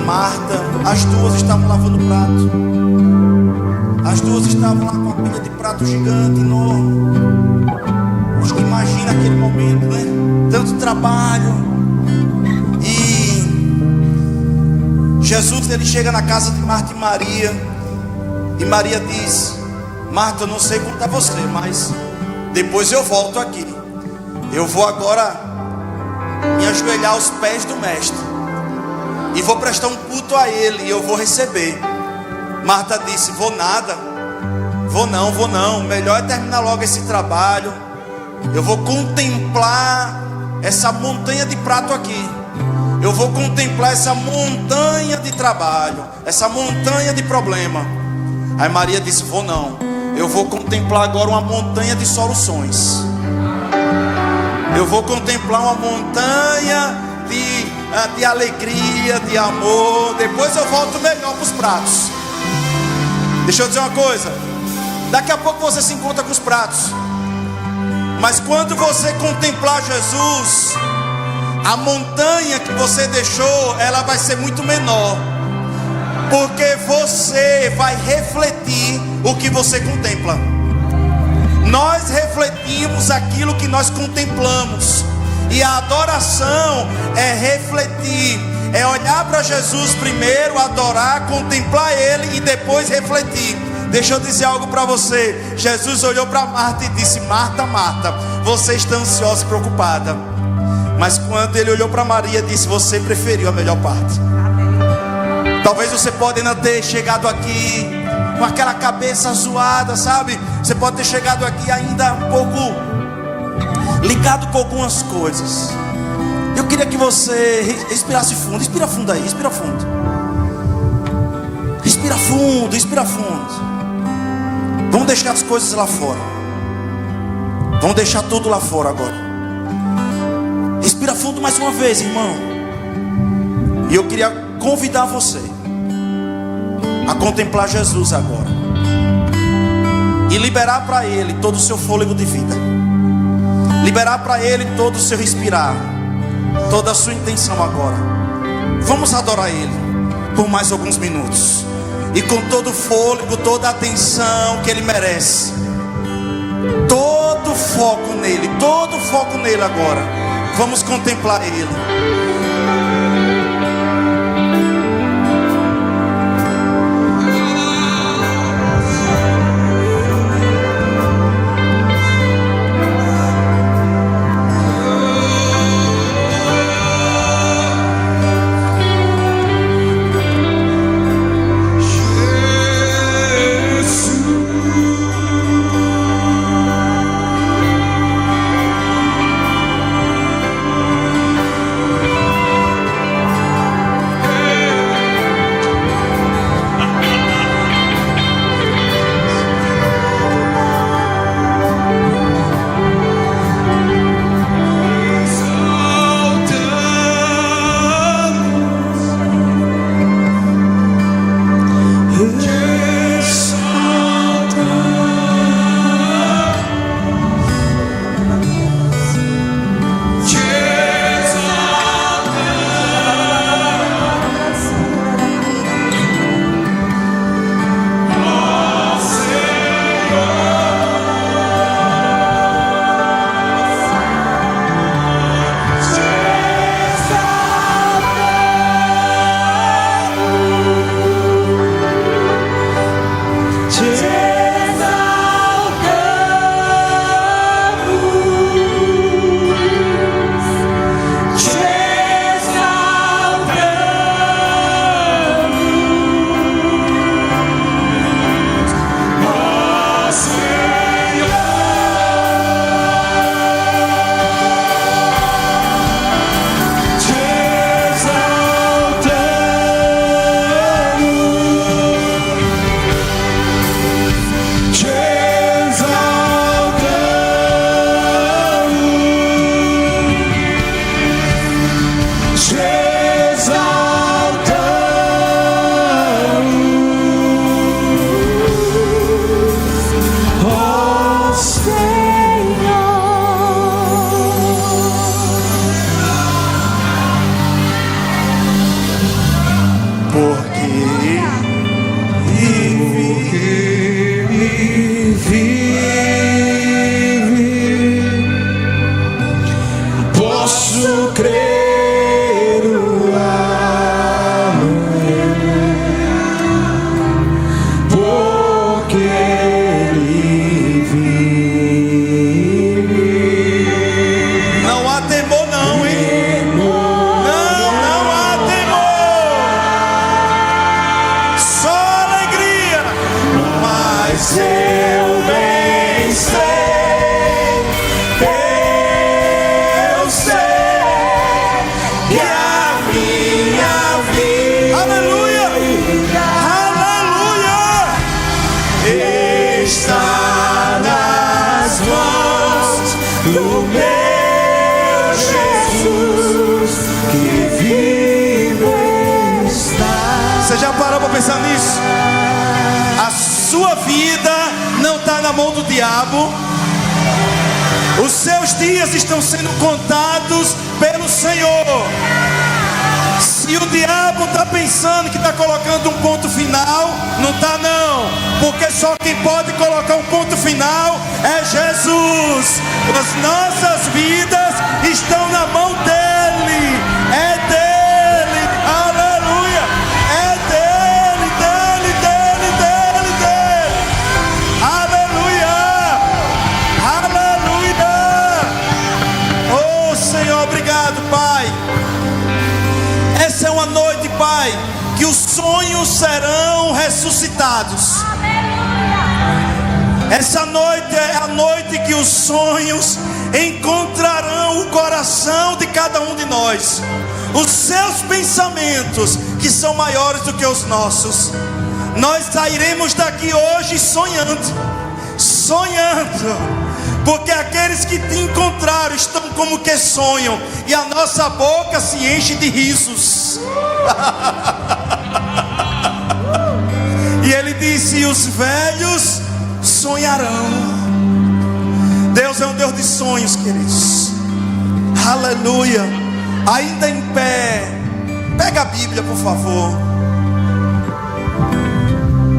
Marta, as duas estavam lavando prato. As duas estavam lá com uma pilha de prato gigante, enorme. Acho que imagina aquele momento, né? Tanto trabalho. E Jesus, ele chega na casa de Marta e Maria. E Maria diz: Marta, eu não sei como está você, mas depois eu volto aqui. Eu vou agora me ajoelhar aos pés do mestre e vou prestar um culto a ele, e eu vou receber. Marta disse: vou nada, vou não, melhor é terminar logo esse trabalho. Eu vou contemplar essa montanha de prato aqui. Eu vou contemplar essa montanha de trabalho, essa montanha de problema. Aí Maria disse: vou não, eu vou contemplar agora uma montanha de soluções. Eu vou contemplar uma montanha de alegria, de amor. Depois eu volto melhor para os pratos. Deixa eu dizer uma coisa: daqui a pouco você se encontra com os pratos, mas quando você contemplar Jesus, a montanha que você deixou, ela vai ser muito menor, porque você vai refletir o que você contempla. Nós refletimos aquilo que nós contemplamos. E a adoração é refletir, é olhar para Jesus primeiro, adorar, contemplar Ele e depois refletir. Deixa eu dizer algo para você. Jesus olhou para Marta e disse: Marta, Marta, você está ansiosa e preocupada. Mas quando Ele olhou para Maria, disse: você preferiu a melhor parte. Talvez você pode ainda ter chegado aqui com aquela cabeça zoada, sabe? Você pode ter chegado aqui ainda um pouco ligado com algumas coisas. Eu queria que você respirasse fundo. Respira fundo aí, respira fundo. Respira fundo, respira fundo. Vamos deixar as coisas lá fora. Vamos deixar tudo lá fora agora. Respira fundo mais uma vez, irmão. E eu queria convidar você a contemplar Jesus agora e liberar para Ele todo o seu fôlego de vida. Liberar para Ele todo o seu respirar, toda a sua intenção agora. Vamos adorar Ele por mais alguns minutos, e com todo o fôlego, toda a atenção que Ele merece. Todo o foco nele agora. Vamos contemplar Ele. minha vida. Aleluia, aleluia. Está nas mãos do meu Jesus, que vive está. Você já parou para pensar nisso? A sua vida não está na mão do diabo. Os seus dias estão sendo contados pelo Senhor. Se o diabo está pensando que está colocando um ponto final, não está não, porque só quem pode colocar um ponto final é Jesus. As nossas vidas estão na mão dele, é dele, aleluia, é dele, aleluia, aleluia. Oh Senhor, obrigado, Pai. Essa é uma noite, Pai, que os sonhos serão ressuscitados. Essa noite é a noite que os sonhos encontrarão o coração de cada um de nós. Os seus pensamentos, que são maiores do que os nossos. Nós sairemos daqui hoje sonhando, porque aqueles que te encontraram estão como que sonham, e a nossa boca se enche de risos. E ele disse: e os velhos sonharão. Deus é um Deus de sonhos, queridos. Aleluia. Ainda em pé, pega a Bíblia, por favor.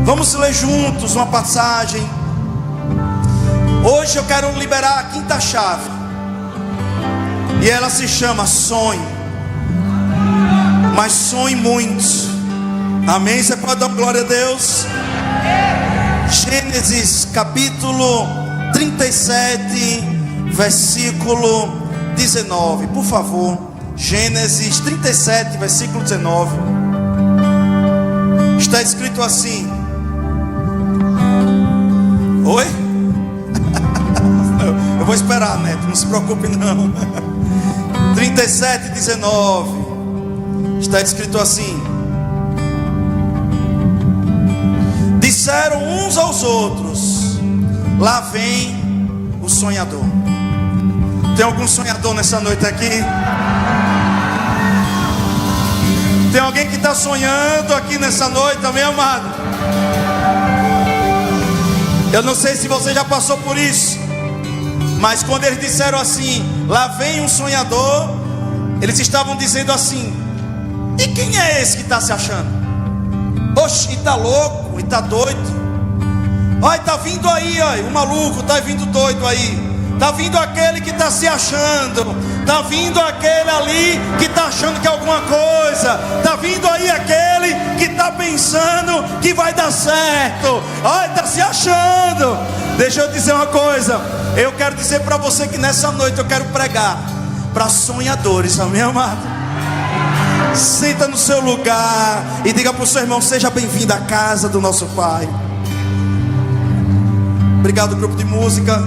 Vamos ler juntos uma passagem. Hoje eu quero liberar a quinta chave, e ela se chama sonho. Mas sonhe muito. Amém? Você pode dar glória a Deus? Gênesis capítulo 37, versículo 19. Por favor, Gênesis 37, versículo 19. Está escrito assim. Oi? Eu vou esperar, Neto, não se preocupe não. 37, 19. Está escrito assim: disseram uns aos outros: lá vem o sonhador. Tem algum sonhador nessa noite aqui? Tem alguém que está sonhando aqui nessa noite também, amado? Eu não sei se você já passou por isso, mas quando eles disseram assim: lá vem um sonhador, eles estavam dizendo assim: e quem é esse que está se achando? Oxe, e tá louco, e tá doido. Olha, tá vindo aí, olha, o maluco, tá vindo doido aí. Tá vindo aquele que está se achando. Tá vindo aquele ali que está achando que é alguma coisa. Tá vindo aí aquele que está pensando que vai dar certo. Olha, tá se achando. Deixa eu dizer uma coisa. Eu quero dizer para você que nessa noite eu quero pregar para sonhadores, amém, amado? Senta no seu lugar e diga para o seu irmão: seja bem-vindo à casa do nosso Pai. Obrigado, grupo de música.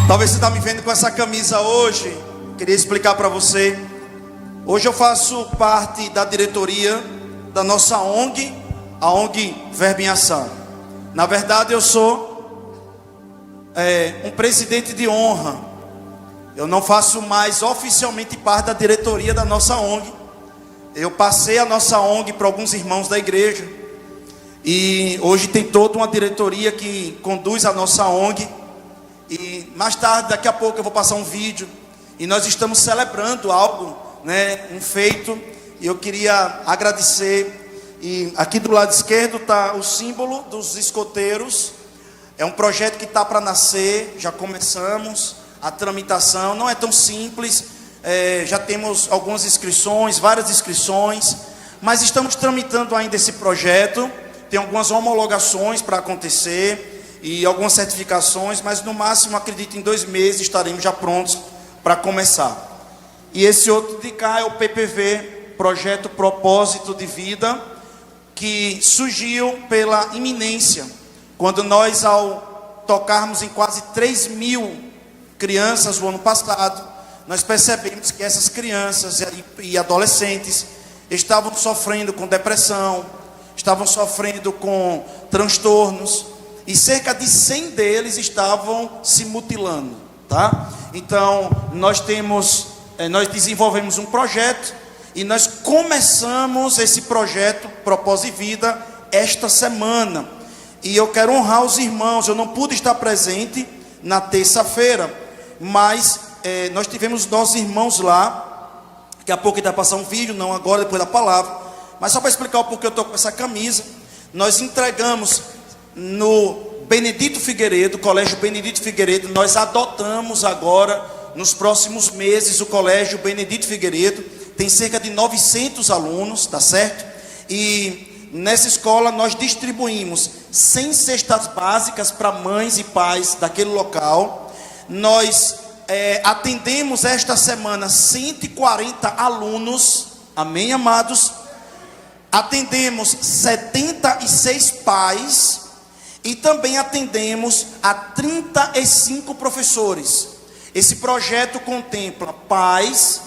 Talvez você está me vendo com essa camisa hoje. Queria explicar para você. Hoje eu faço parte da diretoria da nossa ONG, a ONG Verbo em Ação. Na verdade eu sou um presidente de honra. Eu não faço mais oficialmente parte da diretoria da nossa ONG. Eu passei a nossa ONG para alguns irmãos da igreja. E hoje tem toda uma diretoria que conduz a nossa ONG. E mais tarde, daqui a pouco, eu vou passar um vídeo. E nós estamos celebrando algo, né, um feito. E eu queria agradecer. E aqui do lado esquerdo está o símbolo dos escoteiros. É um projeto que está para nascer. Já começamos a tramitação. Não é tão simples. Já temos algumas inscrições, várias inscrições. Mas estamos tramitando ainda esse projeto. Tem algumas homologações para acontecer e algumas certificações, mas no máximo, acredito, em 2 meses estaremos já prontos para começar. E esse outro de cá é o PPV, Projeto Propósito de Vida, que surgiu pela iminência, quando nós, ao tocarmos em quase 3.000 crianças o ano passado, nós percebemos que essas crianças e adolescentes estavam sofrendo com depressão, estavam sofrendo com transtornos, e cerca de 100 deles estavam se mutilando, tá? Então, nós desenvolvemos um projeto, e nós começamos esse projeto Propósito de Vida esta semana, e eu quero honrar os irmãos. Eu não pude estar presente na terça-feira, mas nós tivemos nossos irmãos lá. Daqui a pouco ele vai passar um vídeo, não agora, depois da palavra, mas só para explicar o porquê eu estou com essa camisa. Nós entregamos no Benedito Figueiredo, Colégio Benedito Figueiredo. Nós adotamos agora, nos próximos meses, o Colégio Benedito Figueiredo. Tem cerca de 900 alunos, tá certo? E nessa escola nós distribuímos 100 cestas básicas para mães e pais daquele local. Nós atendemos esta semana 140 alunos, amém, amados? Atendemos 76 pais e também atendemos a 35 professores. Esse projeto contempla pais,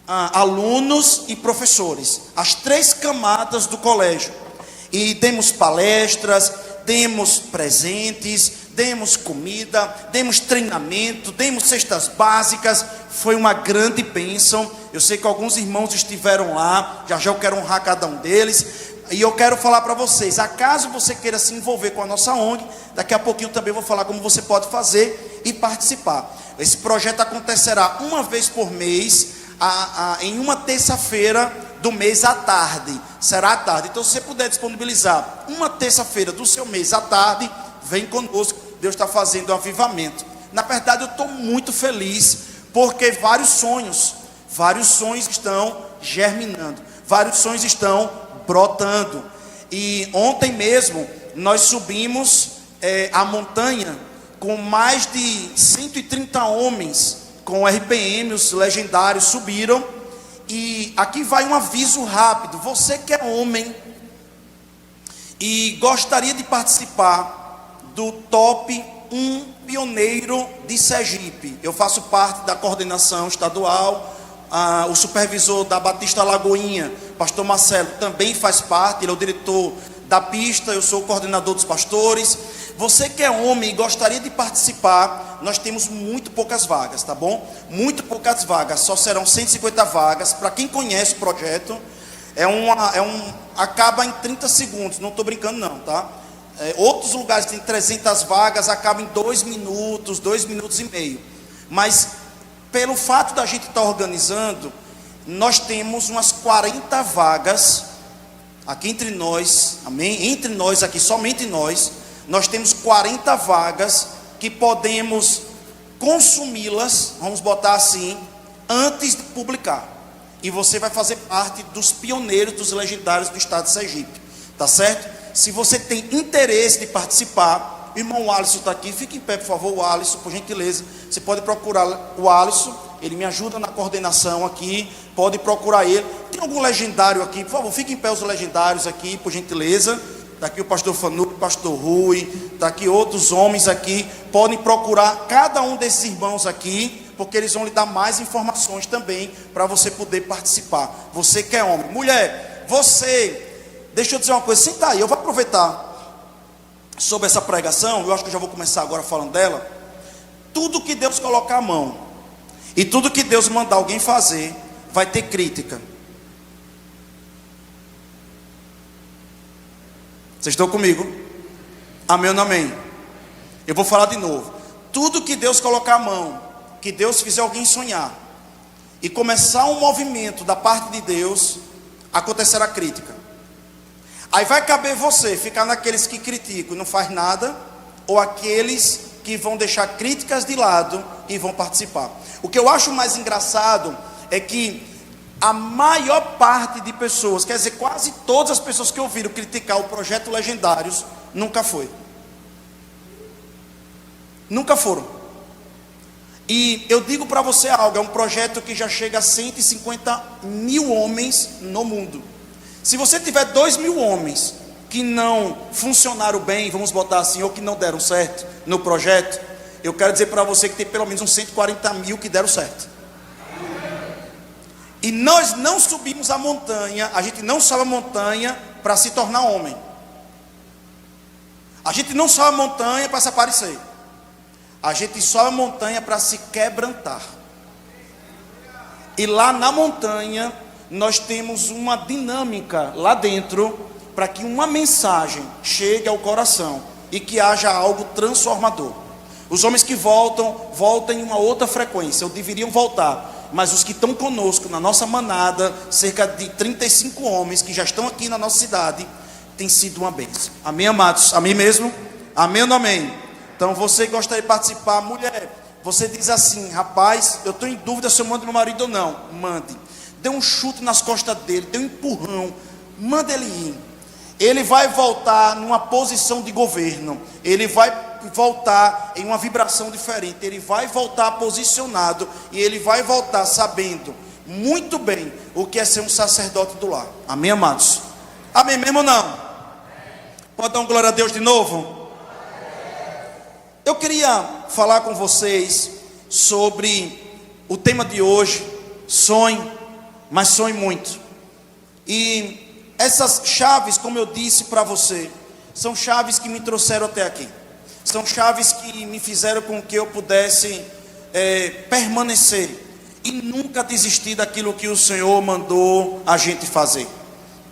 alunos e professores, as 3 camadas do colégio. E demos palestras, demos presentes, demos comida, demos treinamento, demos cestas básicas. Foi uma grande bênção. Eu sei que alguns irmãos estiveram lá, já eu quero honrar cada um deles. E eu quero falar para vocês, acaso você queira se envolver com a nossa ONG, daqui a pouquinho também vou falar como você pode fazer e participar. Esse projeto acontecerá uma vez por mês, em uma terça-feira do mês à tarde. Será à tarde. Então, se você puder disponibilizar uma terça-feira do seu mês à tarde, vem conosco. Deus está fazendo um avivamento. Na verdade, eu estou muito feliz, porque vários sonhos estão germinando, vários sonhos estão brotando. E ontem mesmo nós subimos a montanha com mais de 130 homens com RPM, os legendários subiram. E aqui vai um aviso rápido. Você que é homem e gostaria de participar do top 1 pioneiro de Sergipe, eu faço parte da coordenação estadual. O supervisor da Batista Lagoinha, pastor Marcelo, também faz parte. Ele é o diretor da pista, eu sou o coordenador dos pastores. Você que é homem e gostaria de participar, nós temos muito poucas vagas, tá bom? Muito poucas vagas, só serão 150 vagas. Para quem conhece o projeto, acaba em 30 segundos, não estou brincando não, tá? Outros lugares tem 300 vagas, acaba em 2 minutos, 2 minutos e meio. Mas pelo fato da gente estar organizando, nós temos umas 40 vagas aqui entre nós, amém? Entre nós aqui, somente nós temos 40 vagas que podemos consumi-las, vamos botar assim, antes de publicar. E você vai fazer parte dos pioneiros, dos legendários do estado de Sergipe, tá certo? Se você tem interesse de participar, o irmão Alisson está aqui, fique em pé por favor, o Alisson, por gentileza. Você pode procurar o Alisson, ele me ajuda na coordenação aqui, pode procurar ele. Tem algum legendário aqui, por favor, fique em pé os legendários aqui, por gentileza. Está aqui o pastor Fanuco, o pastor Rui, está aqui outros homens aqui. Podem procurar cada um desses irmãos aqui, porque eles vão lhe dar mais informações também, para você poder participar. Você que é homem, mulher, deixa eu dizer uma coisa, senta aí, eu vou aproveitar sobre essa pregação, eu acho que eu já vou começar agora falando dela. Tudo que Deus colocar a mão, e tudo que Deus mandar alguém fazer, vai ter crítica. Vocês estão comigo? Amém ou não amém? Eu vou falar de novo. Tudo que Deus colocar a mão, que Deus fizer alguém sonhar, e começar um movimento da parte de Deus, acontecerá crítica. Aí vai caber você ficar naqueles que criticam e não faz nada, ou aqueles que vão deixar críticas de lado e vão participar. O que eu acho mais engraçado é que a maior parte de pessoas, quer dizer, quase todas as pessoas que ouviram criticar o projeto Legendários, nunca foi. Nunca foram. E eu digo para você algo, é um projeto que já chega a 150 mil homens no mundo. Se você tiver 2.000 homens que não funcionaram bem, vamos botar assim, ou que não deram certo no projeto, eu quero dizer para você que tem pelo menos uns 140 mil que deram certo. E nós não subimos a montanha, a gente não sobe a montanha para se tornar homem. A gente não sobe a montanha para se aparecer. A gente sobe a montanha para se quebrantar. E lá na montanha, nós temos uma dinâmica lá dentro, para que uma mensagem chegue ao coração e que haja algo transformador. Os homens que voltam em uma outra frequência, ou deveriam voltar. Mas os que estão conosco na nossa manada, cerca de 35 homens que já estão aqui na nossa cidade, tem sido uma bênção. Amém, amados? Amém mesmo? Amém ou não amém? Então você que gostaria de participar, mulher, você diz assim: rapaz, eu estou em dúvida se eu mando meu marido ou não. Mande. Dê um chute nas costas dele, dê um empurrão, manda ele ir. Ele vai voltar numa posição de governo, ele vai voltar em uma vibração diferente, ele vai voltar posicionado, e ele vai voltar sabendo muito bem o que é ser um sacerdote do lar. Amém, amados? Amém mesmo ou não? Pode dar um glória a Deus de novo? Eu queria falar com vocês sobre o tema de hoje: sonhe, mas sonhe muito. E essas chaves, como eu disse para você, são chaves que me trouxeram até aqui. São chaves que me fizeram com que eu pudesse permanecer e nunca desistir daquilo que o Senhor mandou a gente fazer.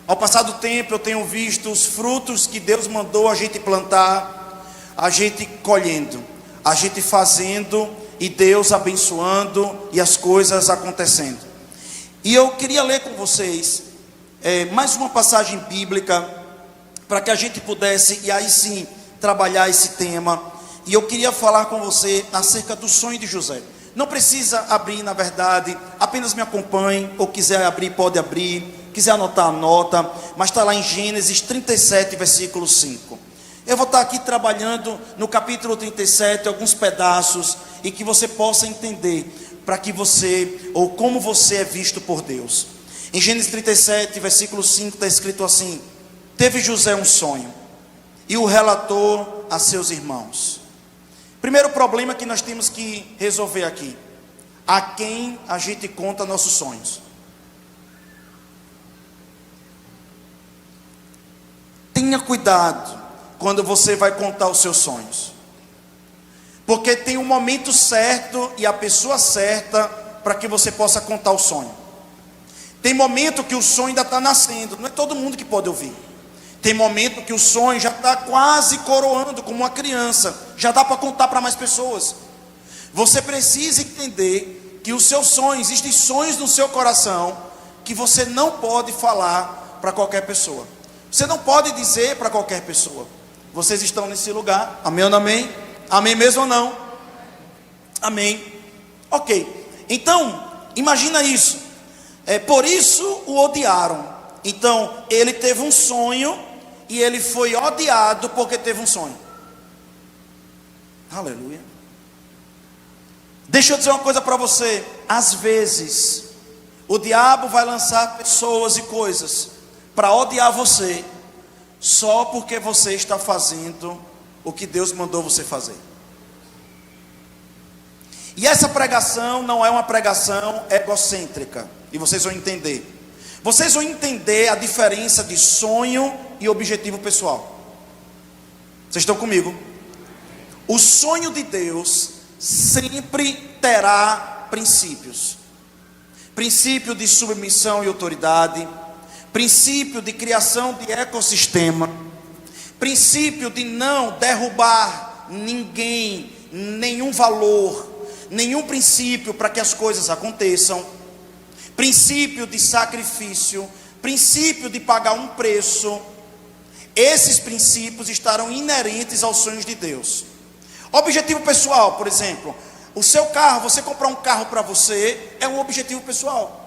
Ao passar do tempo, eu tenho visto os frutos que Deus mandou a gente plantar, a gente colhendo, a gente fazendo, e Deus abençoando e as coisas acontecendo. E eu queria ler com vocês mais uma passagem bíblica, para que a gente pudesse, e aí sim, trabalhar esse tema. E eu queria falar com você acerca do sonho de José. Não precisa abrir, na verdade, apenas me acompanhe, ou quiser abrir, pode abrir, quiser anotar, anota, mas está lá em Gênesis 37, versículo 5. Eu vou estar aqui trabalhando no capítulo 37, alguns pedaços, e que você possa entender, para que você, ou como você é visto por Deus. Em Gênesis 37, versículo 5, está escrito assim: teve José um sonho, e o relatou a seus irmãos. Primeiro problema que nós temos que resolver aqui: a quem a gente conta nossos sonhos? Tenha cuidado quando você vai contar os seus sonhos, porque tem um momento certo e a pessoa certa para que você possa contar o sonho. Tem momento que o sonho ainda está nascendo, não é todo mundo que pode ouvir. Tem momento que o sonho já está quase coroando, como uma criança, já dá para contar para mais pessoas. Você precisa entender que os seus sonhos, existem sonhos no seu coração que você não pode falar para qualquer pessoa. Você não pode dizer para qualquer pessoa. Vocês estão nesse lugar, amém ou não amém? Amém mesmo ou não? Amém. Ok, então, imagina isso. Por isso o odiaram. Então, ele teve um sonho e ele foi odiado porque teve um sonho. Aleluia. Deixa eu dizer uma coisa para você. Às vezes, o diabo vai lançar pessoas e coisas para odiar você, só porque você está fazendo o que Deus mandou você fazer. E essa pregação não é uma pregação egocêntrica. E vocês vão entender. Vocês vão entender a diferença de sonho e objetivo pessoal. Vocês estão comigo? O sonho de Deus sempre terá princípios. Princípio de submissão e autoridade. Princípio de criação de ecossistema. Princípio de não derrubar ninguém, nenhum valor, nenhum princípio para que as coisas aconteçam. Princípio de sacrifício, princípio de pagar um preço. Esses princípios estarão inerentes aos sonhos de Deus. Objetivo pessoal, por exemplo, o seu carro, você comprar um carro para você, é um objetivo pessoal.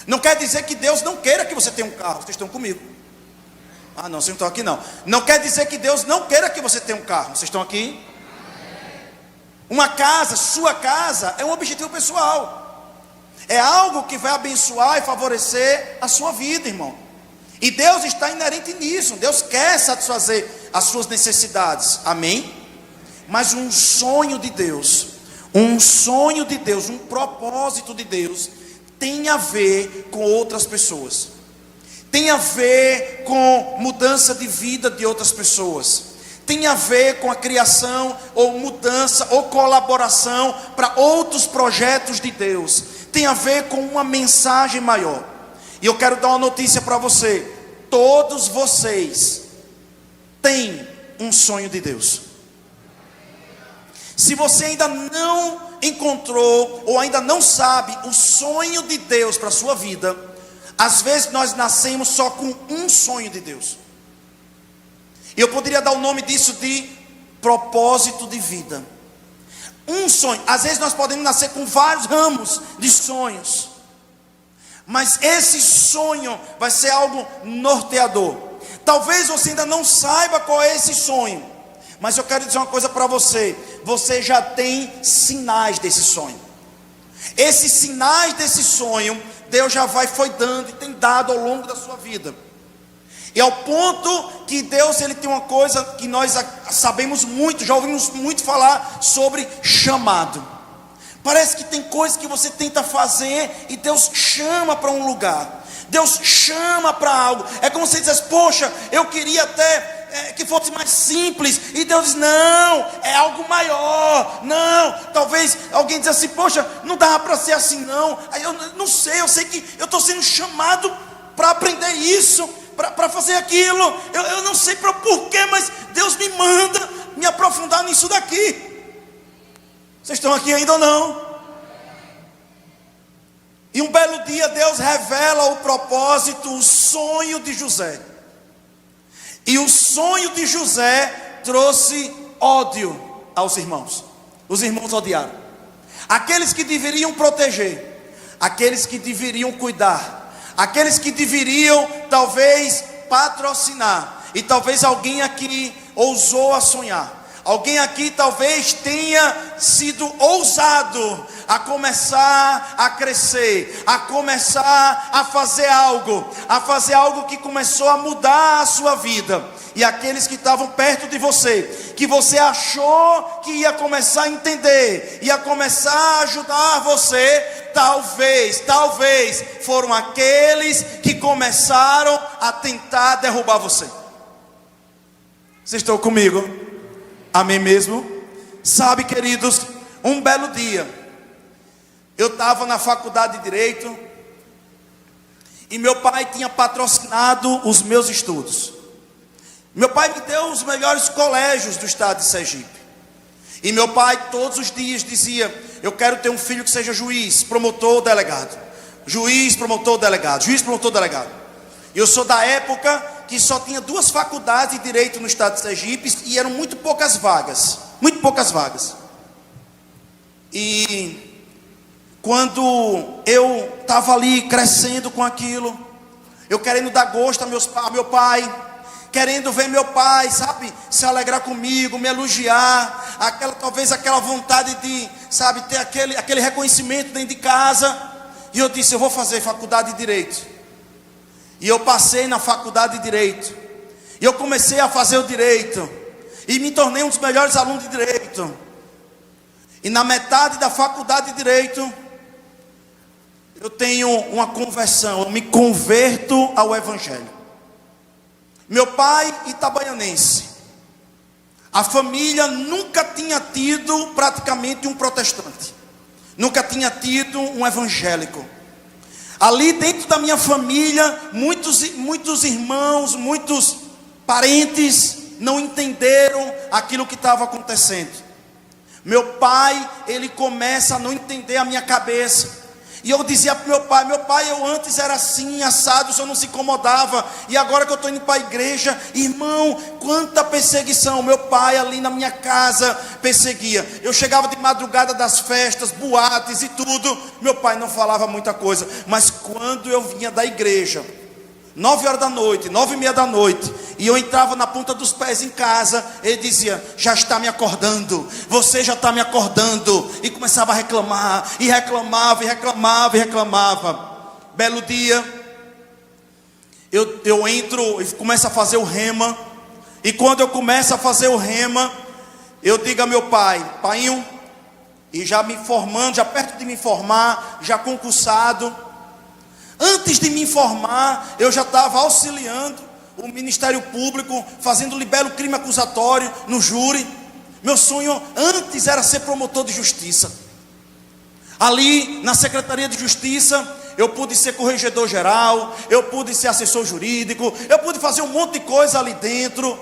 Não quer dizer que Deus não queira que você tenha um carro. Vocês estão comigo? Ah não, vocês não estão aqui não. Não quer dizer que Deus não queira que você tenha um carro. Vocês estão aqui? Uma casa, sua casa, é um objetivo pessoal. É algo que vai abençoar e favorecer a sua vida, irmão. E Deus está inerente nisso. Deus quer satisfazer as suas necessidades. Amém? Mas um sonho de Deus, um propósito de Deus, tem a ver com outras pessoas, tem a ver com mudança de vida de outras pessoas, tem a ver com a criação ou mudança ou colaboração para outros projetos de Deus, tem a ver com uma mensagem maior. E eu quero dar uma notícia para você: todos vocês têm um sonho de Deus. Se você ainda não encontrou ou ainda não sabe o sonho de Deus para a sua vida, às vezes nós nascemos só com um sonho de Deus. E eu poderia dar o nome disso de propósito de vida. Um sonho. Às vezes nós podemos nascer com vários ramos de sonhos, mas esse sonho vai ser algo norteador. Talvez você ainda não saiba qual é esse sonho, mas eu quero dizer uma coisa para você: você já tem sinais desse sonho. Esses sinais desse sonho, Deus já foi dando e tem dado ao longo da sua vida. E ao ponto que Deus, Ele tem uma coisa que nós sabemos muito, já ouvimos muito falar sobre chamado. Parece que tem coisas que você tenta fazer e Deus chama para um lugar, Deus chama para algo. É como se dissesse: poxa, eu queria até que fosse mais simples, e Deus diz: não, é algo maior. Não, talvez alguém diz assim: poxa, não dá para ser assim não. Aí eu não sei, eu sei que eu estou sendo chamado para aprender isso, para fazer aquilo. Eu não sei para porquê, mas Deus me manda me aprofundar nisso daqui. Vocês estão aqui ainda ou não? E um belo dia Deus revela o propósito, o sonho de José. E o sonho de José trouxe ódio aos irmãos. Os irmãos odiaram. Aqueles que deveriam proteger, aqueles que deveriam cuidar, aqueles que deveriam talvez patrocinar. E talvez alguém aqui ousou a sonhar. Alguém aqui talvez tenha sido ousado a começar a crescer, a começar a fazer algo que começou a mudar a sua vida. E aqueles que estavam perto de você, que você achou que ia começar a entender, ia começar a ajudar você, talvez foram aqueles que começaram a tentar derrubar você. Vocês estão comigo? Amém mesmo? Sabe, queridos, um belo dia, eu estava na faculdade de Direito, e meu pai tinha patrocinado os meus estudos. Meu pai me deu os melhores colégios do estado de Sergipe. E meu pai todos os dias dizia: eu quero ter um filho que seja juiz, promotor, delegado. Juiz, promotor, delegado. Juiz, promotor, delegado. Eu sou da época que só tinha 2 faculdades de Direito no estado de Sergipe, e eram muito poucas vagas. Muito poucas vagas. E quando eu estava ali crescendo com aquilo, eu querendo dar gosto a meu pai, querendo ver meu pai, sabe, se alegrar comigo, me elogiar, talvez aquela vontade de, sabe, ter aquele reconhecimento dentro de casa. E eu disse: eu vou fazer faculdade de Direito. E eu passei na faculdade de Direito, e eu comecei a fazer o Direito, e me tornei um dos melhores alunos de Direito. E na metade da faculdade de Direito, eu tenho uma conversão, eu me converto ao Evangelho. Meu pai, itabaianense, a família nunca tinha tido praticamente um protestante, nunca tinha tido um evangélico. Ali dentro da minha família, muitos irmãos, muitos parentes não entenderam aquilo que estava acontecendo. Meu pai, ele começa a não entender a minha cabeça. E eu dizia para meu pai, eu antes era assim, assado, o senhor não se incomodava. E agora que eu estou indo para a igreja, irmão, quanta perseguição. Meu pai ali na minha casa perseguia. Eu chegava de madrugada das festas, boates e tudo. Meu pai não falava muita coisa. Mas quando eu vinha da igreja, 9 horas da noite, 9:30 da noite, e eu entrava na ponta dos pés em casa, ele dizia: já está me acordando, você já está me acordando. E começava a reclamar, e reclamava, e reclamava, e reclamava. Belo dia, eu entro e começo a fazer o rema. E quando eu começo a fazer o rema, eu digo a meu pai: painho, e já me formando, já perto de me formar, já concursado, Antes de me informar, eu já estava auxiliando o Ministério Público, fazendo libelo crime acusatório no júri. Meu sonho antes era ser promotor de justiça. Ali na Secretaria de Justiça, eu pude ser corregedor geral, eu pude ser assessor jurídico, eu pude fazer um monte de coisa ali dentro,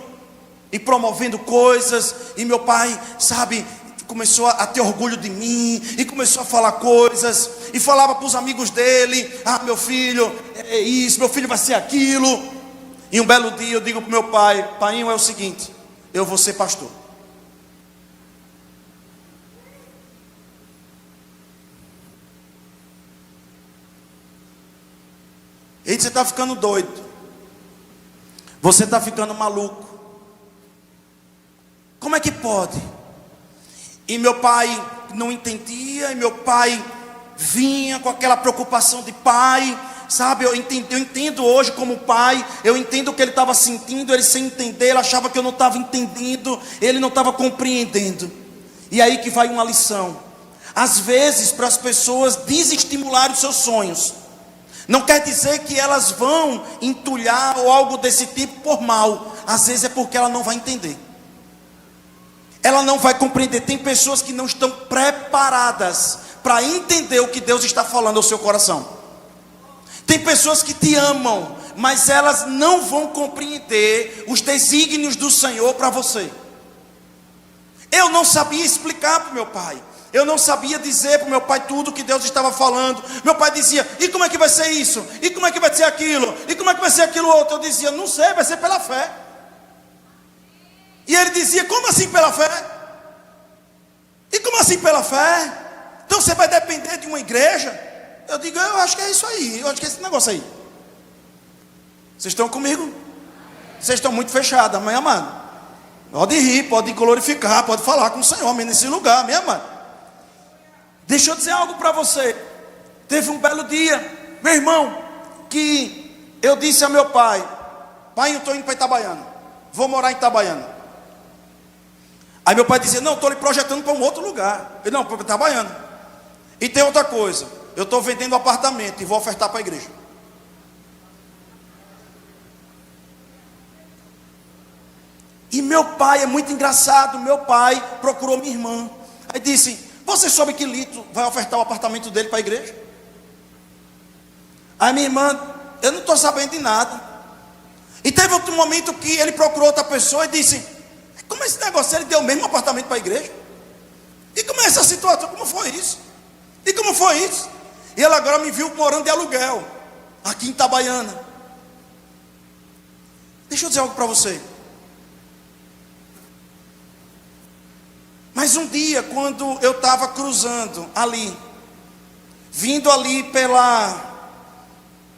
e promovendo coisas. E meu pai, sabe, começou a ter orgulho de mim, e começou a falar coisas, e falava para os amigos dele: ah, meu filho é isso, meu filho vai ser aquilo. E um belo dia eu digo para o meu pai: painho, é o seguinte, eu vou ser pastor. Ele disse: você está ficando doido, você está ficando maluco, como é que pode? E meu pai não entendia, e meu pai vinha com aquela preocupação de pai, sabe? Eu entendo hoje como pai, eu entendo o que ele estava sentindo, ele sem entender, ele achava que eu não estava entendendo, ele não estava compreendendo. E aí que vai uma lição. Às vezes, para as pessoas desestimularem os seus sonhos, não quer dizer que elas vão entulhar ou algo desse tipo por mal. Às vezes é porque ela não vai entender, ela não vai compreender. Tem pessoas que não estão preparadas para entender o que Deus está falando ao seu coração. Tem pessoas que te amam, mas elas não vão compreender os desígnios do Senhor para você. Eu não sabia explicar para o meu pai, eu não sabia dizer para o meu pai tudo o que Deus estava falando. Meu pai dizia: e como é que vai ser isso? E como é que vai ser aquilo? E como é que vai ser aquilo outro? Eu dizia: não sei, vai ser pela fé. E ele dizia: como assim pela fé? E como assim pela fé? Então você vai depender de uma igreja? Eu digo: eu acho que é isso aí, eu acho que é esse negócio aí. Vocês estão comigo? Vocês estão muito fechados, amém, amado? Pode rir, pode glorificar, pode falar com o Senhor, amém, nesse lugar, amém, amado? Deixa eu dizer algo para você. Teve um belo dia, meu irmão, que eu disse a meu pai: pai, eu estou indo para Itabaiana, vou morar em Itabaiana. Aí meu pai dizia: não, estou lhe projetando para um outro lugar. Eu: não, para Itabaiana. E tem outra coisa, eu estou vendendo um apartamento e vou ofertar para a igreja. E meu pai é muito engraçado. Meu pai procurou minha irmã, aí disse: você soube que Lito vai ofertar o apartamento dele para a igreja? Aí minha irmã: eu não estou sabendo de nada. E teve outro momento que ele procurou outra pessoa e disse: como é esse negócio? Ele deu o mesmo apartamento para a igreja? E como é essa situação? Como foi isso? E como foi isso? E ela agora me viu morando de aluguel aqui em Itabaiana. Deixa eu dizer algo para você. Mas um dia, quando eu estava cruzando ali, vindo ali pela...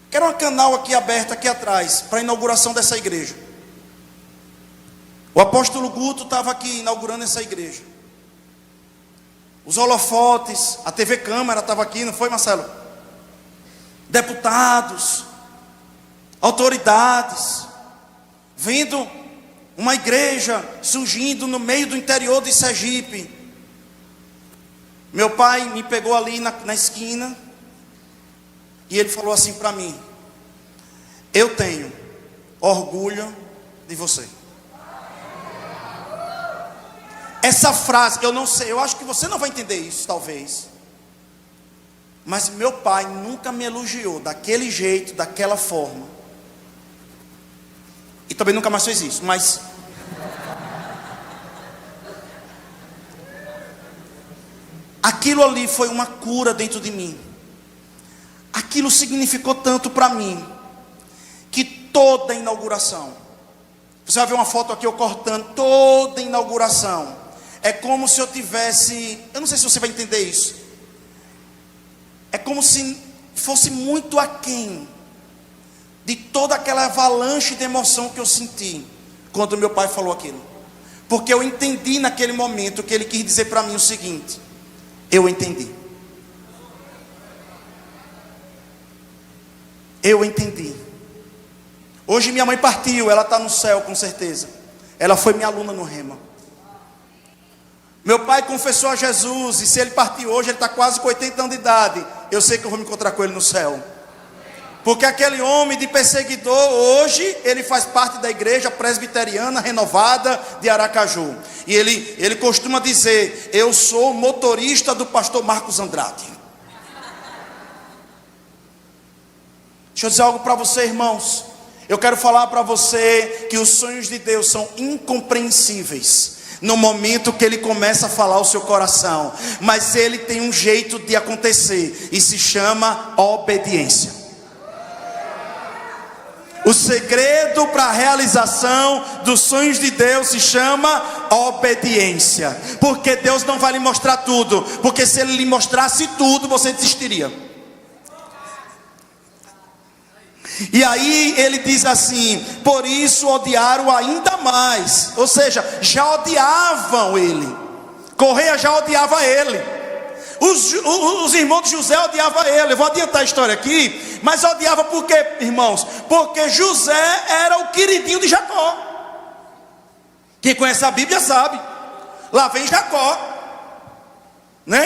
que era um canal aqui aberto aqui atrás, para a inauguração dessa igreja. O apóstolo Guto estava aqui inaugurando essa igreja. Os holofotes, a TV Câmara estava aqui, não foi, Marcelo? Deputados, autoridades, vendo uma igreja surgindo no meio do interior de Sergipe. Meu pai me pegou ali na esquina e ele falou assim para mim: eu tenho orgulho de você. Essa frase, eu não sei, eu acho que você não vai entender isso, talvez. Mas meu pai nunca me elogiou daquele jeito, daquela forma. E também nunca mais fez isso, mas... aquilo ali foi uma cura dentro de mim. Aquilo significou tanto para mim, que toda inauguração... você vai ver uma foto aqui eu cortando, toda inauguração... é como se eu tivesse... eu não sei se você vai entender isso. É como se fosse muito aquém de toda aquela avalanche de emoção que eu senti quando meu pai falou aquilo. Porque eu entendi naquele momento que ele quis dizer para mim o seguinte: eu entendi. Eu entendi. Hoje minha mãe partiu, ela está no céu com certeza. Ela foi minha aluna no Rema. Meu pai confessou a Jesus, e se ele partir hoje, ele está quase com 80 anos de idade. Eu sei que eu vou me encontrar com ele no céu. Porque aquele homem de perseguidor, hoje, ele faz parte da igreja presbiteriana renovada de Aracaju. E ele costuma dizer: eu sou motorista do pastor Marcos Andrade. Deixa eu dizer algo para você, irmãos. Eu quero falar para você que os sonhos de Deus são incompreensíveis no momento que Ele começa a falar ao seu coração. Mas Ele tem um jeito de acontecer, e se chama obediência. O segredo para a realização dos sonhos de Deus se chama obediência. Porque Deus não vai lhe mostrar tudo, porque se Ele lhe mostrasse tudo, você desistiria. E aí ele diz assim: por isso odiaram ainda mais. Ou seja, já odiavam ele. Correia já odiava ele. Os irmãos de José odiavam ele. Eu vou adiantar a história aqui. Mas odiava por quê, irmãos? Porque José era o queridinho de Jacó. Quem conhece a Bíblia sabe. Lá vem Jacó, né?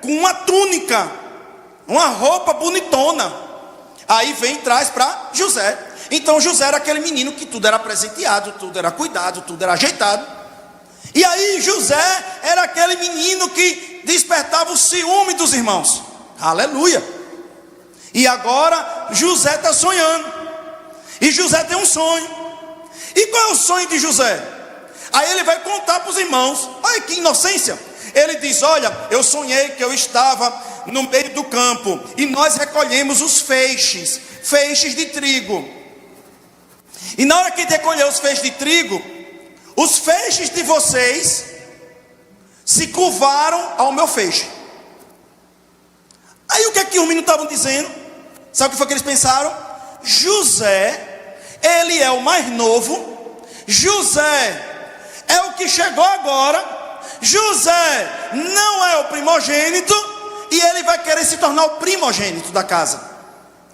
Com uma túnica, uma roupa bonitona. Aí vem e traz para José. Então José era aquele menino que tudo era presenteado, tudo era cuidado, tudo era ajeitado. E aí José era aquele menino que despertava o ciúme dos irmãos. Aleluia. E agora José está sonhando. E José tem um sonho. E qual é o sonho de José? Aí ele vai contar para os irmãos. Olha que inocência. Ele diz: olha, eu sonhei que eu estava no meio do campo, e nós recolhemos os feixes de trigo. E na hora que recolheu os feixes de trigo, os feixes de vocês se curvaram ao meu feixe. Aí o que é que os meninos estavam dizendo? Sabe o que foi que eles pensaram? José, ele é o mais novo. José é o que chegou agora. José não é o primogênito, e ele vai querer se tornar o primogênito da casa.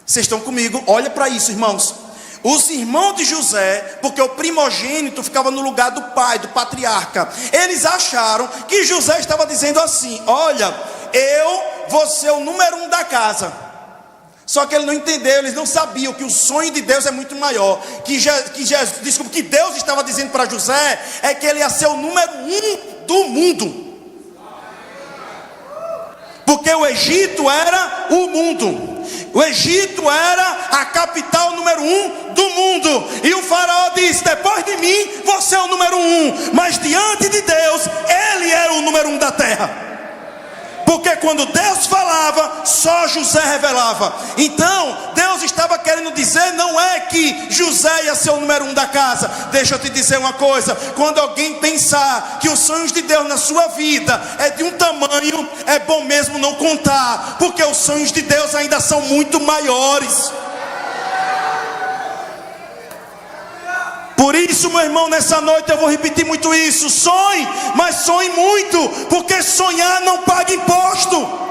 Vocês estão comigo? Olha para isso, irmãos. Os irmãos de José, porque o primogênito ficava no lugar do pai, do patriarca, eles acharam que José estava dizendo assim: olha, eu vou ser o número 1 da casa. Só que ele não entendeu, eles não sabiam que o sonho de Deus é muito maior. Que Deus estava dizendo para José é que ele ia ser o número 1 do mundo. Porque o Egito era o mundo. O Egito era a capital número 1 do mundo. E o faraó disse: depois de mim, você é o número 1. Mas diante de Deus, ele era o número 1 da terra. Porque quando Deus falava, só José revelava. Então, Deus estava querendo dizer, não é que José ia ser o número 1 da casa. Deixa eu te dizer uma coisa: quando alguém pensar que os sonhos de Deus na sua vida é de um tamanho, é bom mesmo não contar, porque os sonhos de Deus ainda são muito maiores. Por isso, meu irmão, nessa noite eu vou repetir muito isso: sonhe, mas sonhe muito, porque sonhar não paga imposto.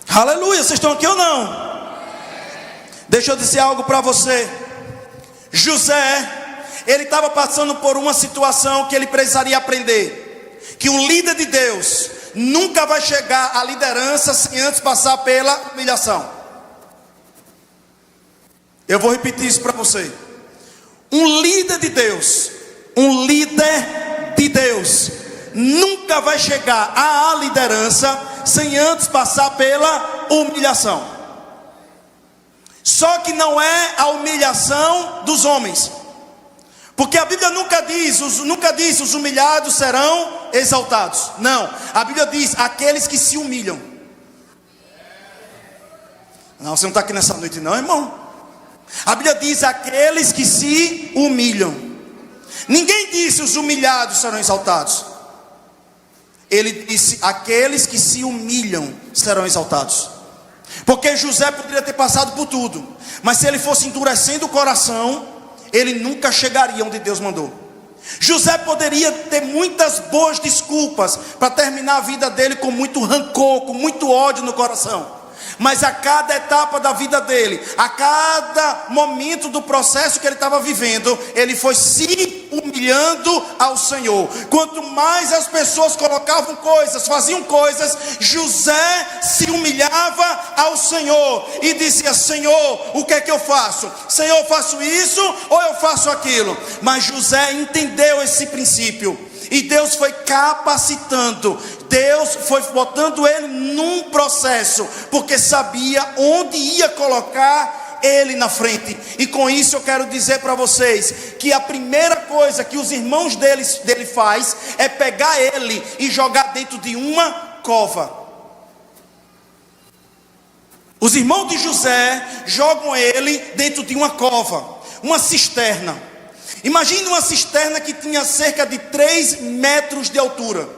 Aleluia, vocês estão aqui ou não? Deixa eu dizer algo para você. José, ele estava passando por uma situação que ele precisaria aprender: que um líder de Deus nunca vai chegar à liderança sem antes passar pela humilhação. Eu vou repetir isso para você. Um líder de Deus nunca vai chegar à liderança sem antes passar pela humilhação. Só que não é a humilhação dos homens, porque a Bíblia nunca diz os humilhados serão exaltados. Não, a Bíblia diz aqueles que se humilham. Não, você não está aqui nessa noite não, irmão. A Bíblia diz aqueles que se humilham. Ninguém disse os humilhados serão exaltados. Ele disse aqueles que se humilham serão exaltados. Porque José poderia ter passado por tudo, mas se ele fosse endurecendo o coração, ele nunca chegaria onde Deus mandou. José poderia ter muitas boas desculpas para terminar a vida dele com muito rancor, com muito ódio no coração. Mas a cada etapa da vida dele, a cada momento do processo que ele estava vivendo, ele foi se humilhando ao Senhor. Quanto mais as pessoas colocavam coisas, faziam coisas, José se humilhava ao Senhor e dizia: Senhor, o que é que eu faço? Senhor, eu faço isso ou eu faço aquilo? Mas José entendeu esse princípio. E Deus foi capacitando, Deus foi botando ele num processo, porque sabia onde ia colocar ele na frente. E com isso eu quero dizer para vocês, que a primeira coisa que os irmãos dele faz, é pegar ele e jogar dentro de uma cova. Os irmãos de José jogam ele dentro de uma cova, uma cisterna. Imagine uma cisterna que tinha cerca de 3 metros de altura.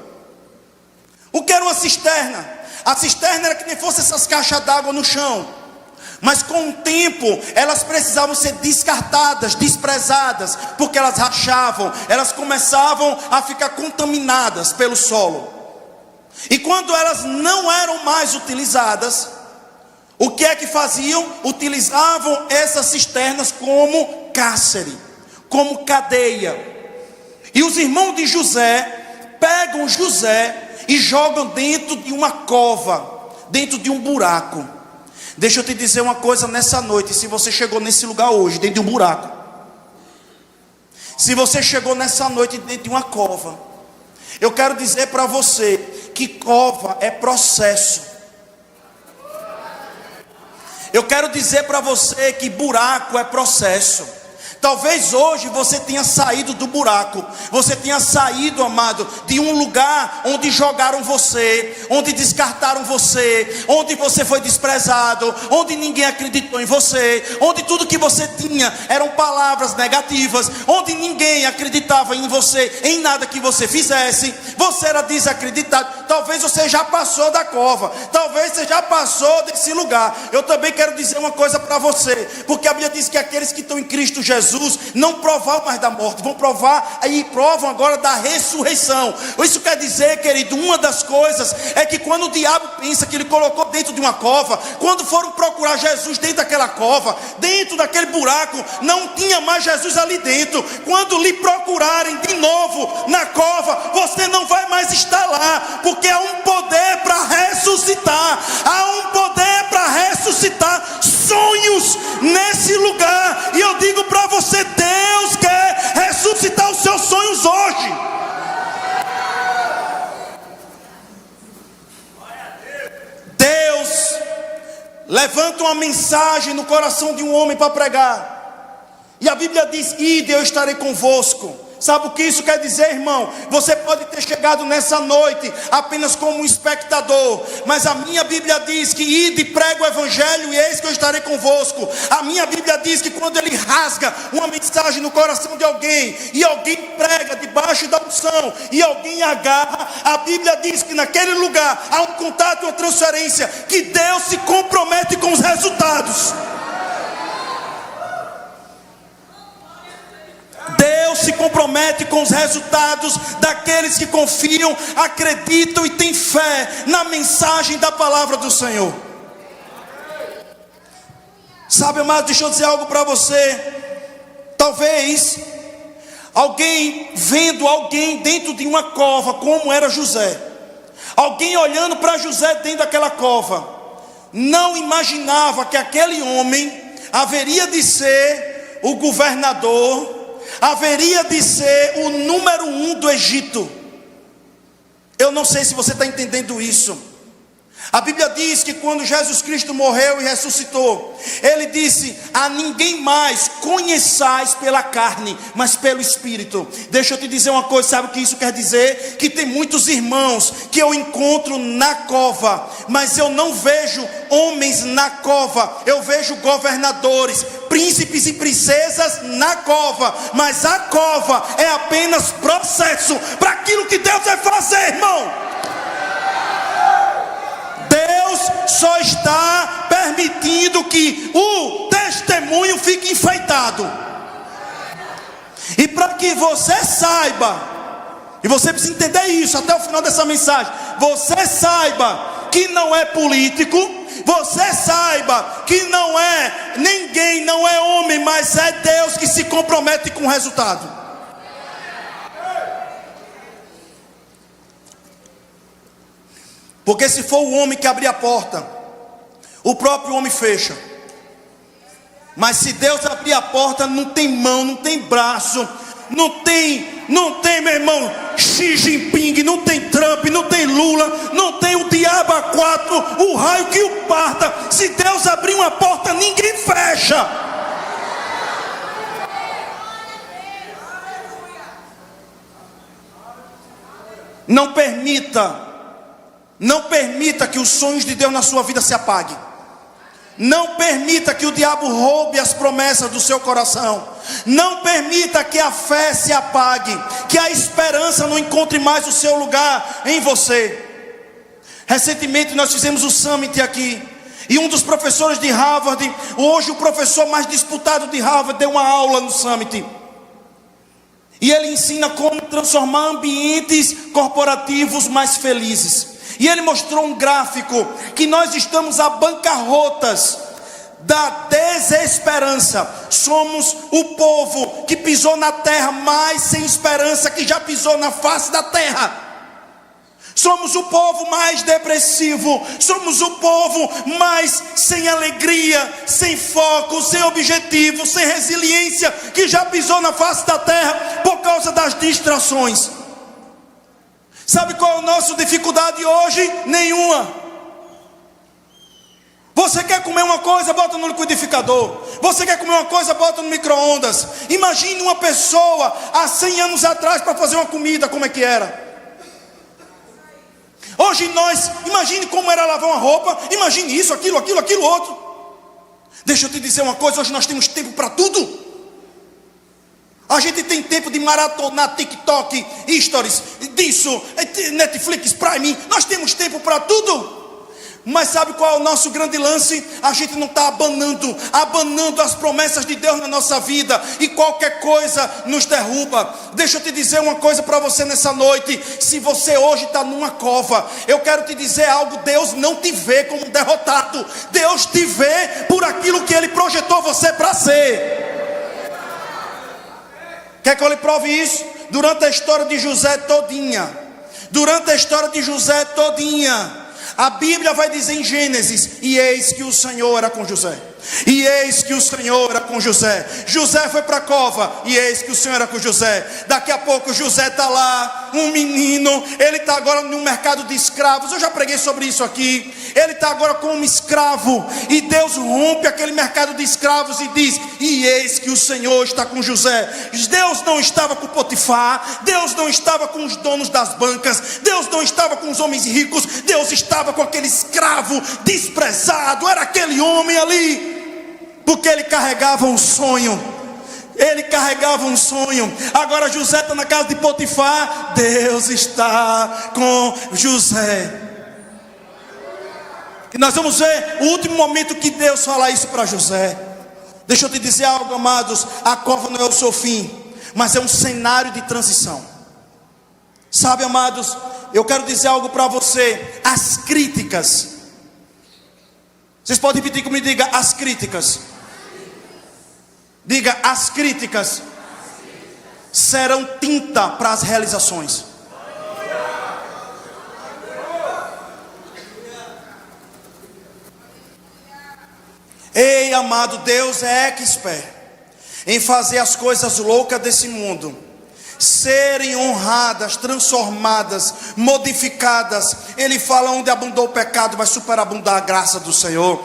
O que era uma cisterna? A cisterna era que nem fosse essas caixas d'água no chão. Mas com o tempo, elas precisavam ser descartadas, desprezadas, porque elas rachavam, elas começavam a ficar contaminadas pelo solo. E quando elas não eram mais utilizadas, o que é que faziam? Utilizavam essas cisternas como cárcere, como cadeia. E os irmãos de José pegam José e jogam dentro de uma cova, dentro de um buraco. Deixa eu te dizer uma coisa nessa noite. Se você chegou nesse lugar hoje, dentro de um buraco, se você chegou nessa noite dentro de uma cova, eu quero dizer para você que cova é processo. Eu quero dizer para você que buraco é processo. Talvez hoje você tenha saído do buraco. Você tenha saído, amado, de um lugar onde jogaram você, onde descartaram você, onde você foi desprezado, onde ninguém acreditou em você, onde tudo que você tinha eram palavras negativas, onde ninguém acreditava em você, em nada que você fizesse. Você era desacreditado. Talvez você já passou da cova, talvez você já passou desse lugar. Eu também quero dizer uma coisa para você, porque a Bíblia diz que aqueles que estão em Cristo Jesus não provaram mais da morte, vão provar e provam agora da ressurreição. Isso quer dizer, querido, uma das coisas é que quando o diabo pensa que ele colocou dentro de uma cova, quando foram procurar Jesus dentro daquela cova, dentro daquele buraco, não tinha mais Jesus ali dentro. Quando lhe procurarem de novo na cova, você não vai mais estar lá, porque há um poder para ressuscitar, há um poder para ressuscitar sonhos nesse lugar. E eu digo para você, Deus quer ressuscitar os seus sonhos hoje. Deus levanta uma mensagem no coração de um homem para pregar, e a Bíblia diz: ide, eu estarei convosco. Sabe o que isso quer dizer, irmão? Você pode ter chegado nessa noite apenas como um espectador, mas a minha Bíblia diz que ide e prega o Evangelho e eis que eu estarei convosco. A minha Bíblia diz que quando ele rasga uma mensagem no coração de alguém, e alguém prega debaixo da unção, e alguém agarra, a Bíblia diz que naquele lugar há um contato, uma transferência, que Deus se compromete com os resultados. Deus se compromete com os resultados daqueles que confiam, acreditam e têm fé na mensagem da palavra do Senhor. Sabe, amado, deixa eu dizer algo para você. Talvez alguém vendo alguém dentro de uma cova, como era José, alguém olhando para José dentro daquela cova, não imaginava que aquele homem haveria de ser o governador, haveria de ser o número 1 do Egito. Eu não sei se você está entendendo isso. A Bíblia diz que quando Jesus Cristo morreu e ressuscitou, ele disse: a ninguém mais conheçais pela carne, mas pelo Espírito. Deixa eu te dizer uma coisa, sabe o que isso quer dizer? Que tem muitos irmãos que eu encontro na cova, mas eu não vejo homens na cova, eu vejo governadores, príncipes e princesas na cova, mas a cova é apenas processo para aquilo que Deus vai fazer, irmão. Deus só está permitindo que o testemunho fique enfeitado. E para que você saiba, e você precisa entender isso até o final dessa mensagem, você saiba que não é político, Você saiba que não é ninguém, não é homem, mas é Deus que se compromete com o resultado. Porque se for o homem que abrir a porta, o próprio homem fecha. Mas se Deus abrir a porta, não tem mão, não tem braço, não tem, meu irmão, Xi Jinping, não tem Trump, não tem Lula, não tem o diabo a quatro, o raio que o parta. Se Deus abrir uma porta, ninguém fecha. Não permita que os sonhos de Deus na sua vida se apaguem. Não permita que o diabo roube as promessas do seu coração. Não permita que a fé se apague, que a esperança não encontre mais o seu lugar em você. Recentemente nós fizemos o Summit aqui, e um dos professores de Harvard, hoje o professor mais disputado de Harvard, deu uma aula no Summit. E ele ensina como transformar ambientes corporativos mais felizes. E ele mostrou um gráfico que nós estamos a bancarrotas da desesperança. Somos o povo que pisou na terra mais sem esperança que já pisou na face da terra. Somos o povo mais depressivo. Somos o povo mais sem alegria, sem foco, sem objetivo, sem resiliência que já pisou na face da terra por causa das distrações. Sabe qual é a nossa dificuldade hoje? Nenhuma. Você quer comer uma coisa, bota no liquidificador. Você quer comer uma coisa, bota no micro-ondas. Imagine uma pessoa há 100 anos atrás para fazer uma comida, como é que era. Hoje imagine como era lavar uma roupa. Imagine isso, aquilo outro. Deixa eu te dizer uma coisa, hoje nós temos tempo para tudo. A gente tem tempo de maratonar TikTok, Stories, disso, Netflix, Prime. Nós temos tempo para tudo. Mas sabe qual é o nosso grande lance? A gente não está abanando as promessas de Deus na nossa vida. E qualquer coisa nos derruba. Deixa eu te dizer uma coisa para você nessa noite. Se você hoje está numa cova, eu quero te dizer algo. Deus não te vê como derrotado. Deus te vê por aquilo que Ele projetou você para ser. Quer que eu lhe prove isso? Durante a história de José todinha, a Bíblia vai dizer em Gênesis: e eis que o Senhor era com José. E eis que o Senhor era com José. José foi para a cova, e eis que o Senhor era com José. Daqui a pouco José está lá, um menino. Ele está agora no mercado de escravos. Eu já preguei sobre isso aqui. Ele está agora como escravo, e Deus rompe aquele mercado de escravos e diz: e eis que o Senhor está com José. Deus não estava com Potifar, Deus não estava com os donos das bancas, Deus não estava com os homens ricos, Deus estava com aquele escravo desprezado. Era aquele homem ali, porque ele carregava um sonho. Agora José está na casa de Potifar. Deus está com José. E nós vamos ver o último momento que Deus fala isso para José. Deixa eu te dizer algo, amados. A cova não é o seu fim, mas é um cenário de transição. Sabe, amados, eu quero dizer algo para você. As críticas, vocês podem repetir comigo? Diga: as críticas. Diga: as críticas serão tinta para as realizações. Ei, amado, Deus é expert em fazer as coisas loucas desse mundo serem honradas, transformadas, modificadas. Ele fala: onde abundou o pecado, vai superabundar a graça do Senhor.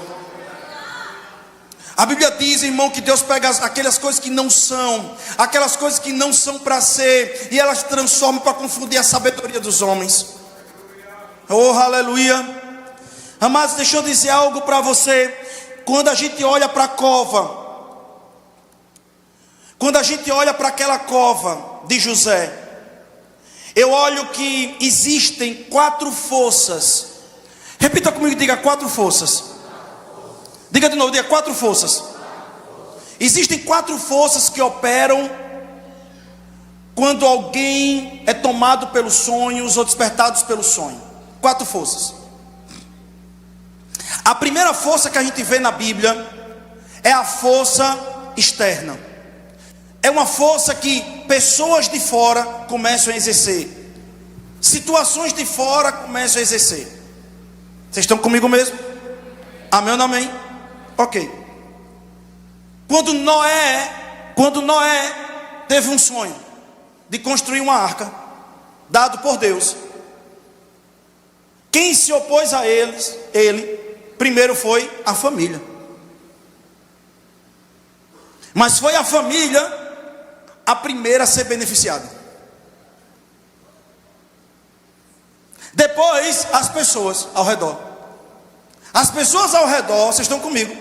A Bíblia diz, irmão, que Deus pega aquelas coisas que não são, aquelas coisas que não são para ser, e elas transformam para confundir a sabedoria dos homens. Oh, aleluia. Amados, deixa eu dizer algo para você. Quando a gente olha para a cova, quando a gente olha para aquela cova de José, eu olho que existem 4 forças. Repita comigo, diga: 4 forças. Diga de novo, diga: 4 forças. Existem 4 forças que operam quando alguém é tomado pelos sonhos ou despertados pelo sonho. 4 forças. A primeira força que a gente vê na Bíblia é a força externa. É uma força que pessoas de fora começam a exercer. Situações de fora começam a exercer. Vocês estão comigo mesmo? Amém ou não amém? Ok. Quando Noé teve um sonho de construir uma arca, dado por Deus, quem se opôs a ele, primeiro foi a família. Mas foi a família a primeira a ser beneficiada. Depois, as pessoas ao redor. As pessoas ao redor, vocês estão comigo,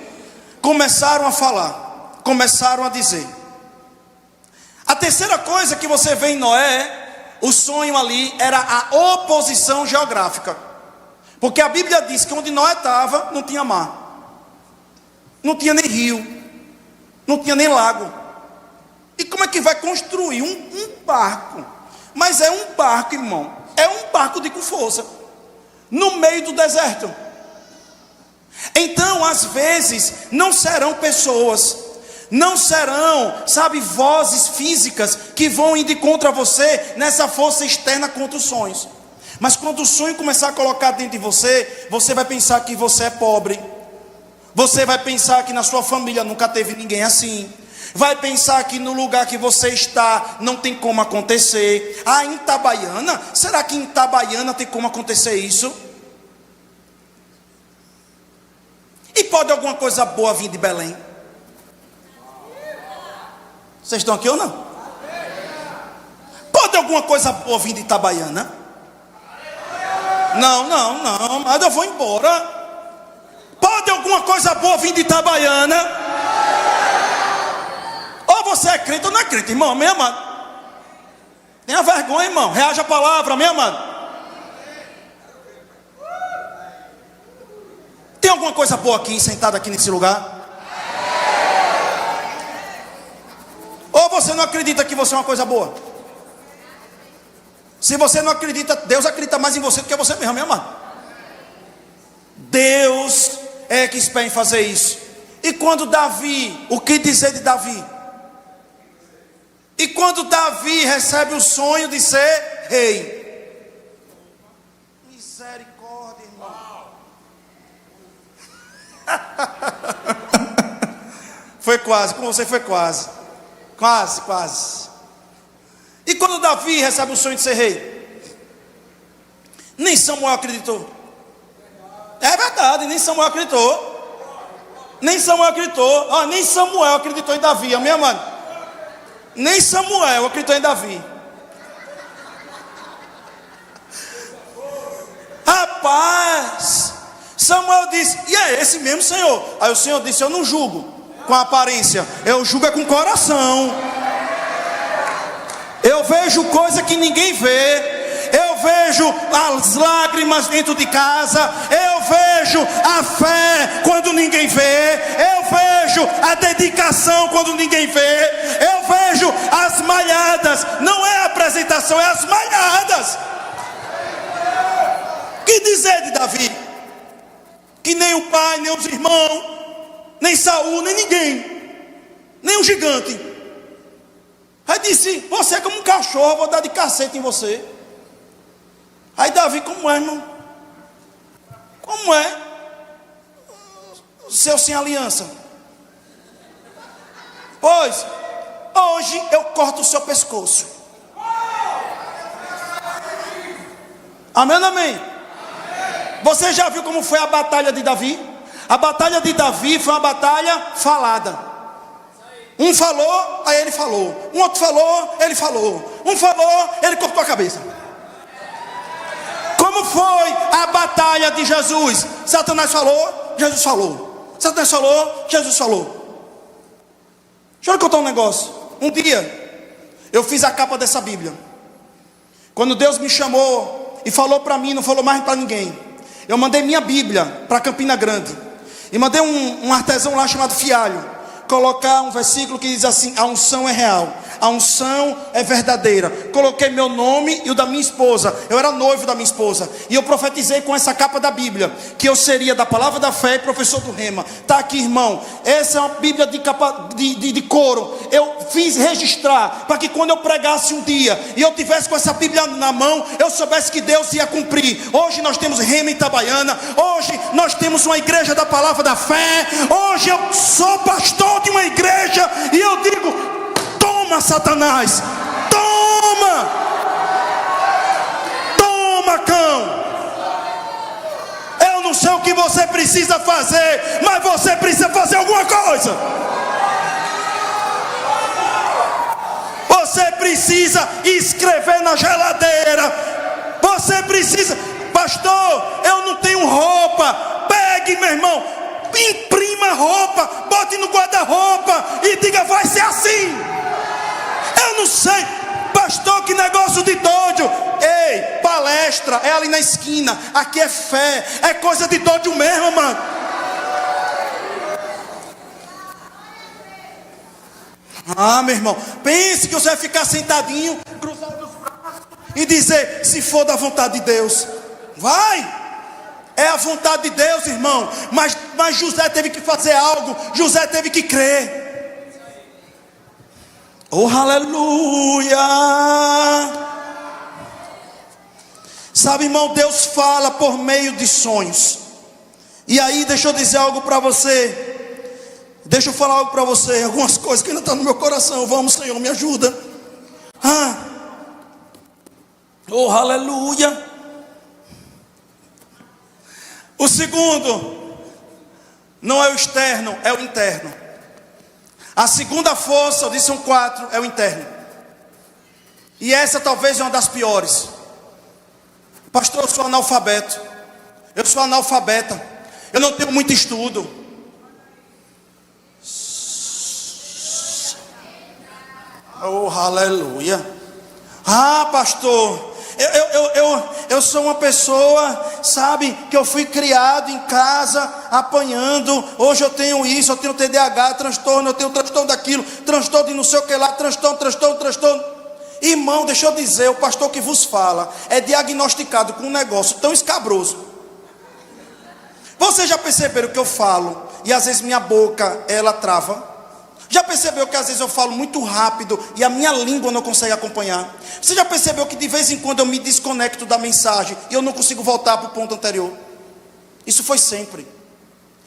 começaram a falar, começaram a dizer. A terceira coisa que você vê em Noé, o sonho ali era a oposição geográfica. Porque a Bíblia diz que onde Noé estava, não tinha mar, não tinha nem rio, não tinha nem lago. E como é que vai construir um barco? Mas é um barco, irmão, é um barco com força, no meio do deserto. Então, às vezes, não serão pessoas, não serão, vozes físicas que vão indo contra você nessa força externa contra os sonhos. Mas quando o sonho começar a colocar dentro de você, você vai pensar que você é pobre. Você vai pensar que na sua família nunca teve ninguém assim. Vai pensar que no lugar que você está não tem como acontecer. Ah, em Itabaiana? Será que em Itabaiana tem como acontecer isso? E pode alguma coisa boa vir de Belém? Vocês estão aqui ou não? Pode alguma coisa boa vir de Itabaiana? Não, mas eu vou embora. Pode alguma coisa boa vir de Itabaiana? Ou você é crente ou não é crente, irmão, meu amado. Tenha vergonha, irmão, reaja a palavra, meu amado. Tem alguma coisa boa aqui, sentado aqui nesse lugar? Ou você não acredita que você é uma coisa boa? Se você não acredita, Deus acredita mais em você do que você mesmo, meu amado. Deus é que espera em fazer isso. E quando Davi, o que dizer de Davi? E quando Davi recebe o sonho de ser rei? Misericórdia, irmão. Foi quase, com você foi quase. Quase. E quando Davi recebe o sonho de ser rei? Nem Samuel acreditou. É verdade, nem Samuel acreditou. Nem Samuel acreditou. Nem Samuel acreditou em Davi, amém, amado? Nem Samuel acreditou em Davi. Rapaz, Samuel disse: e é esse mesmo, Senhor? Aí o Senhor disse: eu não julgo com a aparência, eu julgo é com o coração. Eu vejo coisa que ninguém vê. Eu vejo as lágrimas dentro de casa. Eu vejo a fé quando ninguém vê. Eu vejo a dedicação quando ninguém vê. Eu vejo as malhadas. Não é a apresentação, é as malhadas. Que dizer de Davi? Que nem o pai, nem os irmãos, nem Saul, nem ninguém, nem um gigante. Aí disse: você é como um cachorro, eu vou dar de cacete em você. Aí Davi: como é, irmão? Como é? O seu sem aliança. Pois, hoje eu corto o seu pescoço. Amém ou não amém? Você já viu como foi a batalha de Davi? A batalha de Davi foi uma batalha falada. Um falou, aí ele falou. Um outro falou, ele falou. Um falou, ele cortou a cabeça. Como foi a batalha de Jesus? Satanás falou, Jesus falou. Satanás falou, Jesus falou. Deixa eu lhe contar um negócio. Um dia, eu fiz a capa dessa Bíblia. Quando Deus me chamou e falou para mim, não falou mais para ninguém. Eu mandei minha Bíblia para Campina Grande. E mandei um artesão lá chamado Fialho colocar um versículo que diz assim: a unção é real, A unção é verdadeira. Coloquei meu nome e o da minha esposa. Eu era noivo da minha esposa. E eu profetizei com essa capa da Bíblia que eu seria da palavra da fé e professor do rema. Está aqui, irmão. Essa é uma Bíblia de capa de couro. Eu fiz registrar para que quando eu pregasse um dia e eu tivesse com essa Bíblia na mão, eu soubesse que Deus ia cumprir. Hoje nós temos rema em Itabaiana. Hoje nós temos uma igreja da palavra da fé. Hoje eu sou pastor de uma igreja e eu digo: toma, Satanás, toma, toma, cão. Eu não sei o que você precisa fazer, mas você precisa fazer alguma coisa. Você precisa escrever na geladeira. Você precisa: pastor, eu não tenho roupa. Pegue, meu irmão, imprima roupa, bote no guarda-roupa e diga: vai ser assim. Eu não sei, pastor, que negócio de doido. Ei, palestra é ali na esquina. Aqui é fé, é coisa de doido mesmo, mano. Meu irmão, pense que você vai ficar sentadinho, cruzado os braços e dizer: se for da vontade de Deus. Vai. É a vontade de Deus, irmão. Mas José teve que fazer algo. José teve que crer. Oh, aleluia. Sabe, irmão, Deus fala por meio de sonhos. E aí, deixa eu dizer algo para você. Deixa eu falar algo para você. Algumas coisas que ainda estão no meu coração. Vamos, Senhor, me ajuda. Oh, aleluia. O segundo não é o externo, é o interno. A segunda força, eu disse são 4, é o interno. E essa talvez é uma das piores. Pastor, eu sou analfabeto. Eu sou analfabeta. Eu não tenho muito estudo. Oh, aleluia. Pastor, eu sou uma pessoa, sabe, que eu fui criado em casa, apanhando. Hoje eu tenho isso, eu tenho TDAH, transtorno, eu tenho transtorno daquilo, transtorno de não sei o que lá, transtorno. Irmão, deixa eu dizer, o pastor que vos fala é diagnosticado com um negócio tão escabroso. Vocês já perceberam que eu falo e às vezes minha boca, ela trava? Já percebeu que às vezes eu falo muito rápido e a minha língua não consegue acompanhar? Você já percebeu que de vez em quando eu me desconecto da mensagem e eu não consigo voltar para o ponto anterior? Isso foi sempre.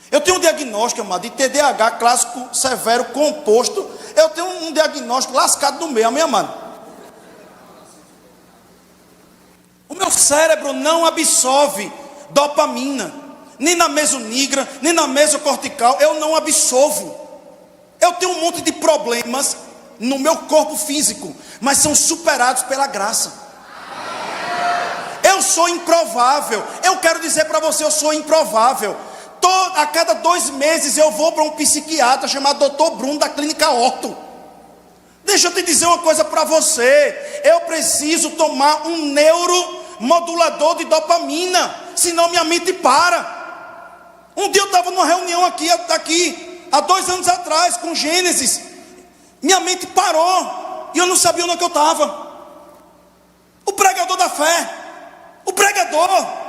Eu tenho um diagnóstico, amado, de TDAH clássico, severo, composto. Eu tenho um diagnóstico lascado no meio, amém, amado? O meu cérebro não absorve dopamina, nem na mesonigra, nem na mesocortical. Eu não absorvo. Eu tenho um monte de problemas no meu corpo físico, mas são superados pela graça. Eu sou improvável. Eu quero dizer para você, eu sou improvável. A cada 2 meses eu vou para um psiquiatra chamado Dr. Bruno da Clínica Orto. Deixa eu te dizer uma coisa para você. Eu preciso tomar um neuromodulador de dopamina, senão minha mente para. Um dia eu estava numa reunião aqui há 2 anos atrás, com Gênesis. Minha mente parou e eu não sabia onde eu estava. O pregador da fé, o pregador.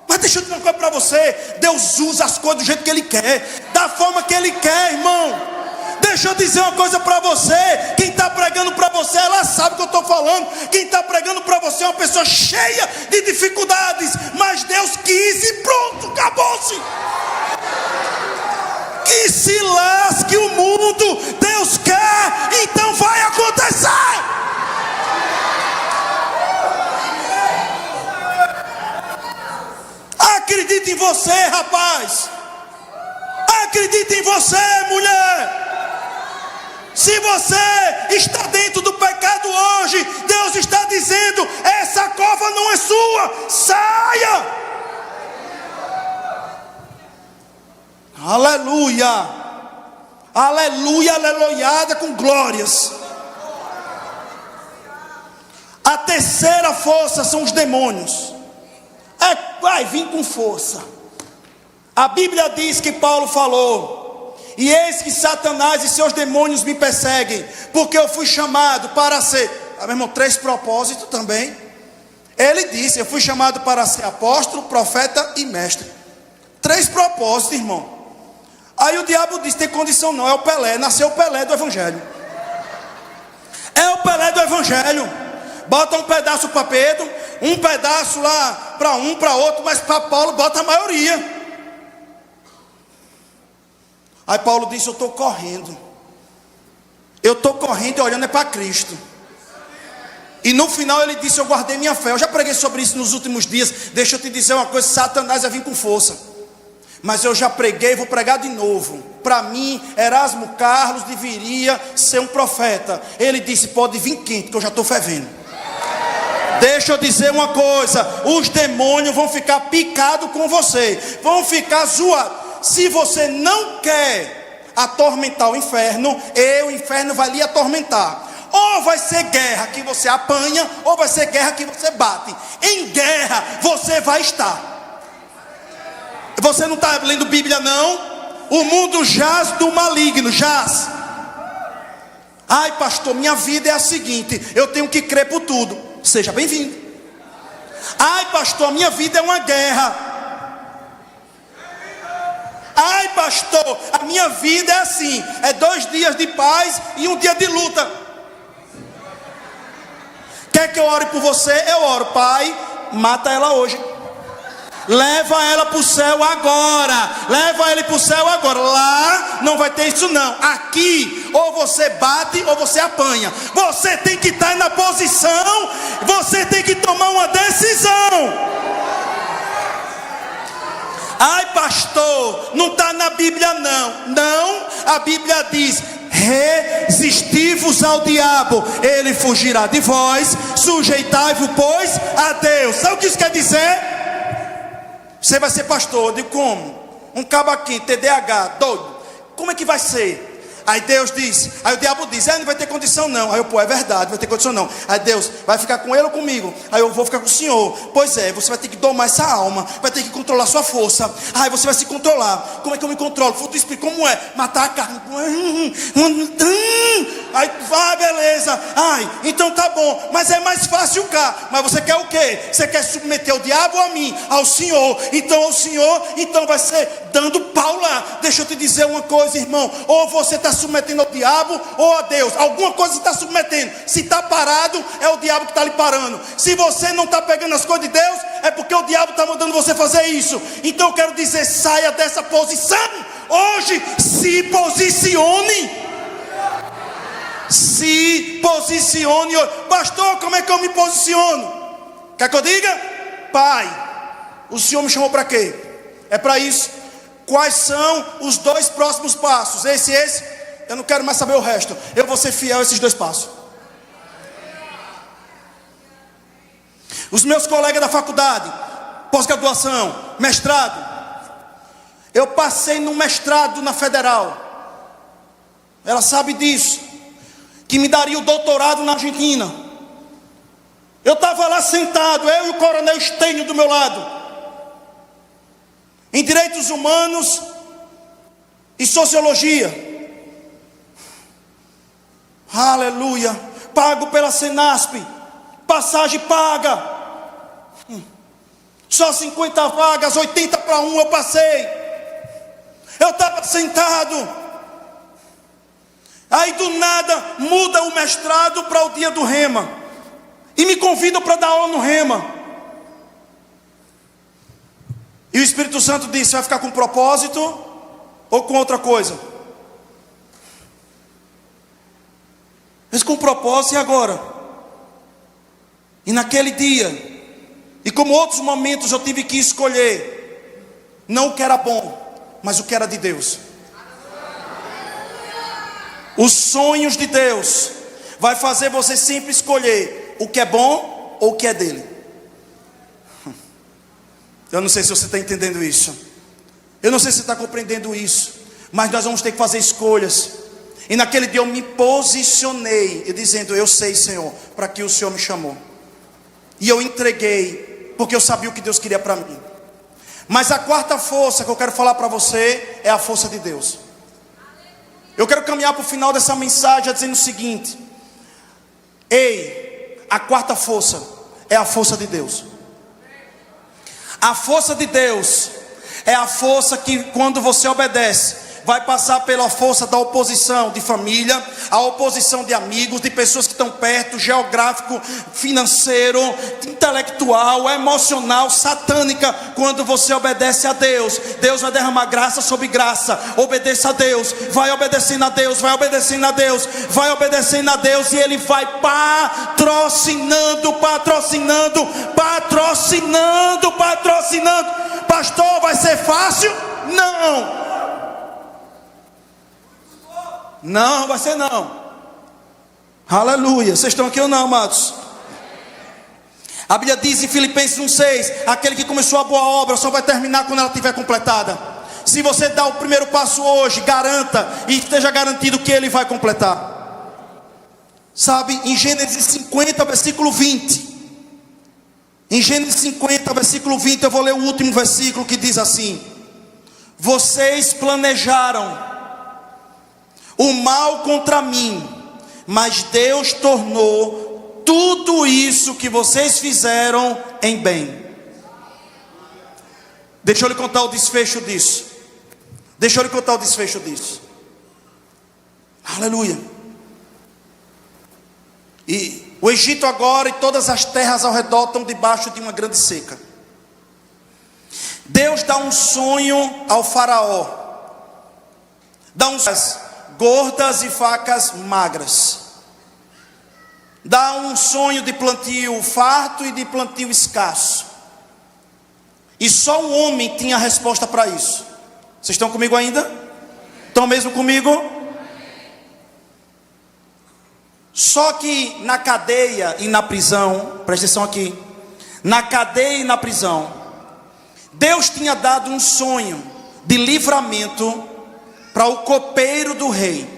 Mas deixa eu dizer uma coisa para você: Deus usa as coisas do jeito que Ele quer, da forma que Ele quer, irmão. Deixa eu dizer uma coisa para você. Quem está pregando para você, ela sabe o que eu estou falando. Quem está pregando para você é uma pessoa cheia de dificuldades, mas Deus quis e pronto, acabou-se. Que se lasque o mundo, Deus quer, então vai acontecer. Acredite em você, rapaz. Acredite em você, mulher. Se você está dentro do pecado hoje, Deus está dizendo: essa cova não é sua, saia. Aleluia, aleluia, aleluiada com glórias. A terceira força são os demônios. Vai vir com força. A Bíblia diz que Paulo falou: E eis que Satanás e seus demônios me perseguem, porque eu fui chamado para ser, meu irmão, 3 propósitos também. Ele disse, eu fui chamado para ser apóstolo, profeta e mestre. 3 propósitos, irmão. Aí o diabo disse, tem condição não, é o Pelé, nasceu o Pelé do Evangelho. É o Pelé do Evangelho. Bota um pedaço para Pedro, um pedaço lá para um, para outro, mas para Paulo bota a maioria. Aí Paulo disse, eu estou correndo. Eu estou correndo e olhando é para Cristo. E no final ele disse, eu guardei minha fé. Eu já preguei sobre isso nos últimos dias. Deixa eu te dizer uma coisa, Satanás vai vir com força. Mas eu já preguei, vou pregar de novo. Para mim, Erasmo Carlos deveria ser um profeta. Ele disse, pode vir quente, que eu já estou fervendo. Deixa eu dizer uma coisa, os demônios vão ficar picados com você. Vão ficar zoados. Se você não quer atormentar o inferno vai lhe atormentar. Ou vai ser guerra que você apanha, ou vai ser guerra que você bate. Em guerra você vai estar. Você não está lendo Bíblia não? O mundo jaz do maligno, jaz. Ai pastor, minha vida é a seguinte, eu tenho que crer por tudo. Seja bem-vindo. Ai pastor, minha vida é uma guerra. Ai pastor, a minha vida é assim, é 2 dias de paz e 1 dia de luta. Quer que eu ore por você? Eu oro. Pai, mata ela hoje. Leva ela para o céu agora. Leva ele para o céu agora. Lá não vai ter isso não. Aqui ou você bate ou você apanha. Você tem que estar na posição. Você tem que tomar uma decisão. Ai pastor, não está na Bíblia não. Não, a Bíblia diz, resistivos ao diabo, ele fugirá de vós. Sujeitai-vos pois a Deus. Sabe o que isso quer dizer? Você vai ser pastor. Eu digo, como? Um cabo aqui, TDAH, doido. Como é que vai ser? Aí Deus diz, aí o diabo diz, não vai ter condição não. Aí eu, pô, é verdade, vai ter condição não. Aí Deus, vai ficar com ele ou comigo? Aí eu vou ficar com o Senhor. Pois é, você vai ter que domar essa alma, vai ter que controlar sua força. Aí você vai se controlar. Como é que eu me controlo? Tu explica como é, matar a carne. Aí vai, beleza. Ai, então tá bom, mas é mais fácil cá. Mas você quer o quê? Você quer submeter o diabo ou a mim? Ao Senhor. Então ao Senhor, então vai ser dando pau lá. Deixa eu te dizer uma coisa, irmão. Ou você está submetendo ao diabo ou a Deus. Alguma coisa você está submetendo. Se está parado, é o diabo que está lhe parando. Se você não está pegando as coisas de Deus, é porque o diabo está mandando você fazer isso. Então eu quero dizer, saia dessa posição. Hoje, se posicione. Se posicione. Pastor, como é que eu me posiciono? Quer que eu diga? Pai, o Senhor me chamou para quê? É para isso. Quais são os 2 próximos passos? Esse. Eu não quero mais saber o resto. Eu vou ser fiel a esses 2 passos. Os meus colegas da faculdade, pós-graduação, mestrado. Eu passei no mestrado na Federal. Ela sabe disso. Que me daria o doutorado na Argentina. Eu estava lá sentado, eu e o coronel Stênio do meu lado. Em direitos humanos e sociologia. Aleluia. Pago pela Senasp. Passagem paga. Só 50 vagas, 80 para 1 eu passei. Eu estava sentado. Aí do nada muda o mestrado para o dia do Rema. E me convidam para dar aula no Rema. E o Espírito Santo disse, vai ficar com propósito ou com outra coisa? Mas com propósito e agora? E naquele dia, e como outros momentos eu tive que escolher, não o que era bom, mas o que era de Deus. Os sonhos de Deus vai fazer você sempre escolher o que é bom ou o que é dele. Eu não sei se você está entendendo isso. Eu não sei se você está compreendendo isso. Mas nós vamos ter que fazer escolhas. E naquele dia eu me posicionei, dizendo, eu sei, Senhor, para que o Senhor me chamou. E eu entreguei, porque eu sabia o que Deus queria para mim. Mas a 4ª força que eu quero falar para você é a força de Deus. Eu quero caminhar para o final dessa mensagem dizendo o seguinte: ei, a quarta força é a força de Deus. A força de Deus é a força que, quando você obedece, vai passar pela força da oposição de família, a oposição de amigos, de pessoas que estão perto, geográfico, financeiro, intelectual, emocional, satânica. Quando você obedece a Deus, Deus vai derramar graça sobre graça. Obedeça a Deus, vai obedecendo a Deus, vai obedecendo a Deus, vai obedecendo a Deus, e Ele vai patrocinando. Pastor, vai ser fácil? Não vai ser não. Aleluia. Vocês estão aqui ou não, amados? A Bíblia diz em Filipenses 1,6: aquele que começou a boa obra só vai terminar quando ela estiver completada. Se você dá o primeiro passo hoje, garanta e esteja garantido que Ele vai completar. Sabe, em Gênesis 50, versículo 20. Em Gênesis 50, versículo 20, eu vou ler o último versículo que diz assim: vocês planejaram o mal contra mim, mas Deus tornou tudo isso que vocês fizeram em bem. Deixa eu lhe contar o desfecho disso. Aleluia. E o Egito agora e todas as terras ao redor estão debaixo de uma grande seca. Deus dá um sonho ao faraó. Dá um gordas e facas magras. Dá um sonho de plantio farto e de plantio escasso. E só um homem tinha a resposta para isso. Vocês estão comigo ainda? Estão mesmo comigo? Só que na cadeia e na prisão, presta atenção aqui, na cadeia e na prisão, Deus tinha dado um sonho de livramento para o copeiro do rei.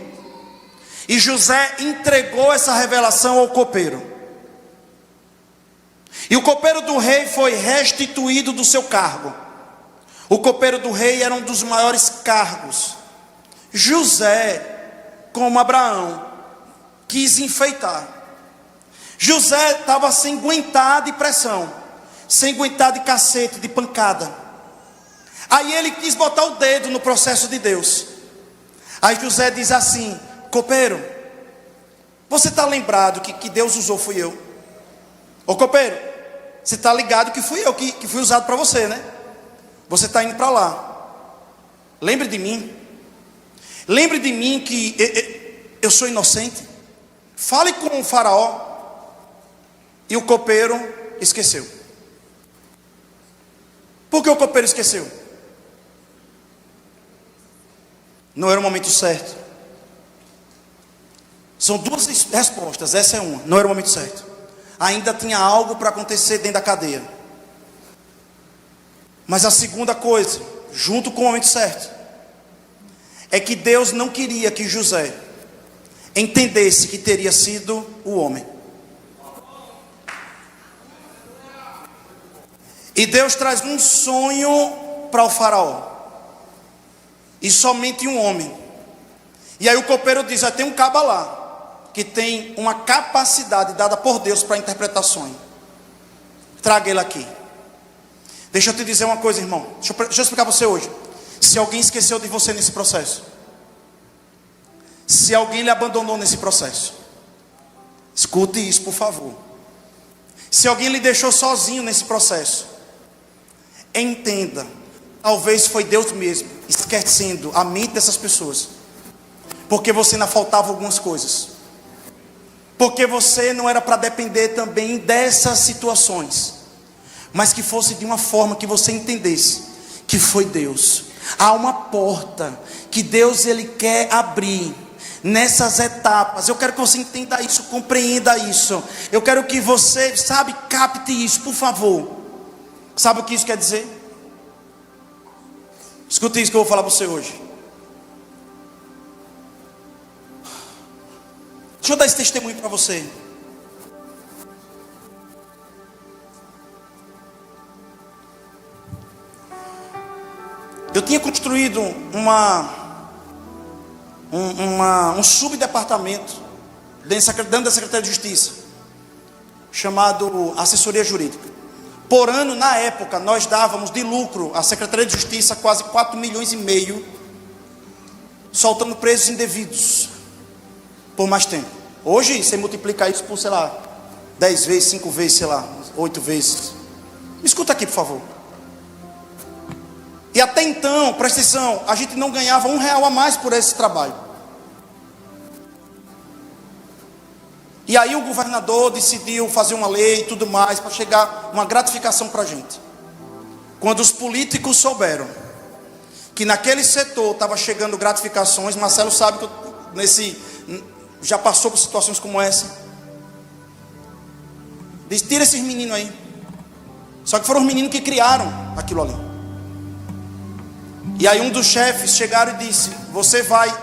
E José entregou essa revelação ao copeiro. E o copeiro do rei foi restituído do seu cargo. O copeiro do rei era um dos maiores cargos. José, como Abraão, quis enfeitar. José estava sem aguentar de pressão, sem aguentar de cacete, de pancada. Aí ele quis botar o dedo no processo de Deus. Aí José diz assim: copeiro, você está lembrado que Deus usou fui eu? Ô copeiro, você está ligado que fui eu que fui usado para você, né? Você está indo para lá. Lembre de mim. Lembre de mim que eu sou inocente. Fale com o faraó. E o copeiro esqueceu. Por que o copeiro esqueceu? Não era o momento certo. São duas respostas, essa é uma. Não era o momento certo. Ainda tinha algo para acontecer dentro da cadeia. Mas a segunda coisa, junto com o momento certo, é que Deus não queria que José entendesse que teria sido o homem. E Deus traz um sonho para o faraó. E somente um homem. E aí o copeiro diz: tem um caba lá que tem uma capacidade dada por Deus para interpretar sonho. Traga ele aqui. Deixa eu te dizer uma coisa, irmão. Deixa eu explicar para você hoje. Se alguém esqueceu de você nesse processo, se alguém lhe abandonou nesse processo, escute isso, por favor. Se alguém lhe deixou sozinho nesse processo, entenda, talvez foi Deus mesmo esquecendo a mente dessas pessoas, porque você ainda faltava algumas coisas, porque você não era para depender também dessas situações, mas que fosse de uma forma que você entendesse que foi Deus. Há uma porta que Deus ele quer abrir nessas etapas. Eu quero que você entenda isso, compreenda isso. Eu quero que você, capte isso, por favor. Sabe o que isso quer dizer? Escute isso que eu vou falar para você hoje. Deixa eu dar esse testemunho para você. Eu tinha construído um subdepartamento dentro da Secretaria de Justiça, chamado assessoria jurídica. Por ano, na época, nós dávamos de lucro à Secretaria de Justiça quase 4,5 milhões, soltando presos indevidos por mais tempo. Hoje, você multiplica isso por, sei lá, 10 vezes, 5 vezes, sei lá, 8 vezes. Me escuta aqui, por favor. E até então, presta atenção, a gente não ganhava R$1 a mais por esse trabalho. E aí o governador decidiu fazer uma lei e tudo mais, para chegar uma gratificação para a gente. Quando os políticos souberam que naquele setor estava chegando gratificações, Marcelo sabe que já passou por situações como essa. Diz, tira esses meninos aí. Só que foram os meninos que criaram aquilo ali. E aí um dos chefes chegaram e disse, você vai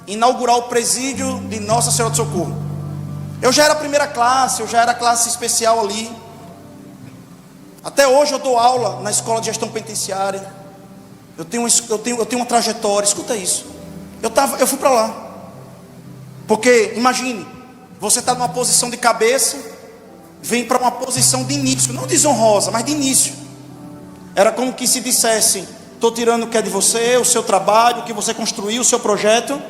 inaugurar o presídio de Nossa Senhora do Socorro. Eu já era primeira classe, eu já era classe especial ali. Até hoje eu dou aula na escola de gestão penitenciária. Eu tenho uma trajetória, escuta isso. Eu fui para lá. Porque, imagine, você está numa posição de cabeça, vem para uma posição de início, não desonrosa, mas de início. Era como que se dissesse, estou tirando o que é de você, o seu trabalho, o que você construiu, o seu projeto,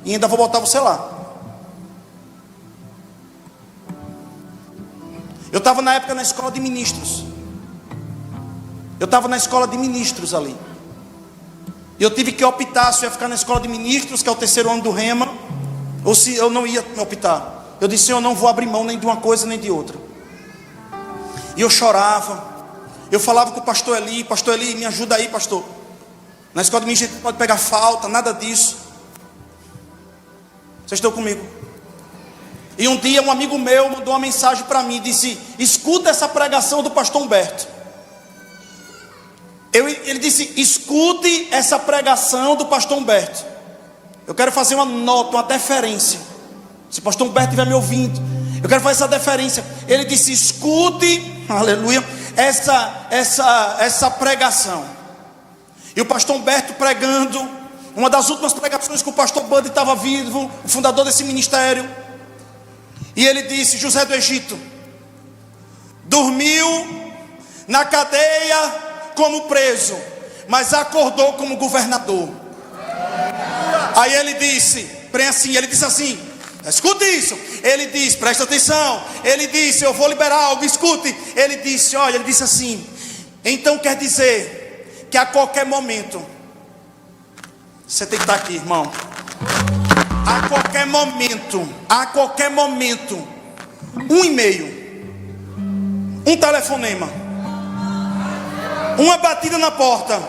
e ainda vou botar você lá. Eu estava na época na escola de ministros. Eu estava na escola de ministros ali. E eu tive que optar se eu ia ficar na escola de ministros, que é o 3º ano do Rema, ou se eu não ia optar. Eu disse, eu não vou abrir mão nem de uma coisa nem de outra. E eu chorava. Eu falava com o pastor Eli, me ajuda aí, pastor. Na escola de ministros pode pegar falta, nada disso. Vocês estão comigo? E um dia um amigo meu mandou uma mensagem para mim, disse, escuta essa pregação do pastor Humberto. Ele disse, escute essa pregação do pastor Humberto. Eu quero fazer uma nota, uma deferência. Se o pastor Humberto estiver me ouvindo, eu quero fazer essa deferência. Ele disse, escute, aleluia, essa pregação. E o pastor Humberto pregando, uma das últimas pregações que o pastor Bud estava vivo, o fundador desse ministério. E ele disse, José do Egito dormiu na cadeia como preso, mas acordou como governador. Aí ele disse assim, escute isso. Ele disse, presta atenção. Ele disse, eu vou liberar algo, escute. Ele disse assim, então quer dizer que a qualquer momento, você tem que estar aqui, irmão. A qualquer momento, um e-mail, um telefonema, uma batida na porta,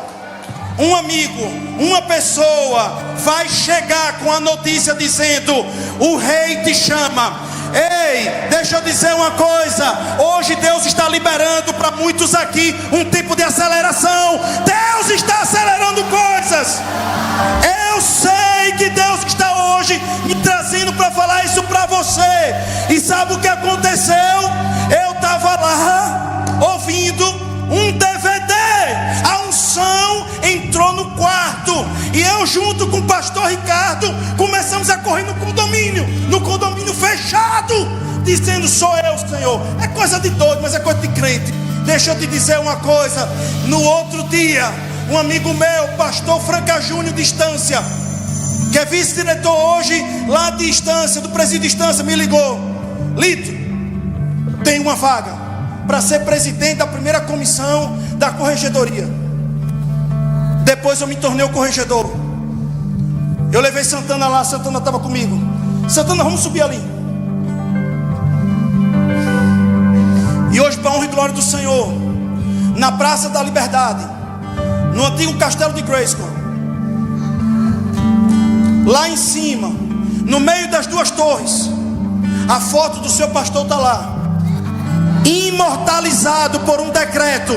um amigo, uma pessoa vai chegar com a notícia dizendo, o rei te chama. Ei, deixa eu dizer uma coisa, hoje Deus está liberando para muitos aqui um tipo de aceleração. Deus está acelerando coisas. Eu sei que Deus está hoje me trazendo para falar isso para você. E sabe o que aconteceu? Eu estava lá ouvindo um DVD. A unção entrou no quarto, e eu junto com o pastor Ricardo começamos a correr no condomínio fechado, dizendo, sou eu, Senhor. É coisa de doido, mas é coisa de crente. Deixa eu te dizer uma coisa. No outro dia, um amigo meu, pastor Franca Júnior de Estância, que é vice-diretor hoje lá de Estância, do presídio de Estância, me ligou. Lito, tem uma vaga para ser presidente da primeira comissão da corregedoria. Depois eu me tornei o corregedor. Eu levei Santana lá, Santana estava comigo. Santana, vamos subir ali. E hoje, para a honra e glória do Senhor, na Praça da Liberdade, no antigo castelo de Grayskull, lá em cima, no meio das duas torres, a foto do seu pastor está lá, imortalizado por um decreto,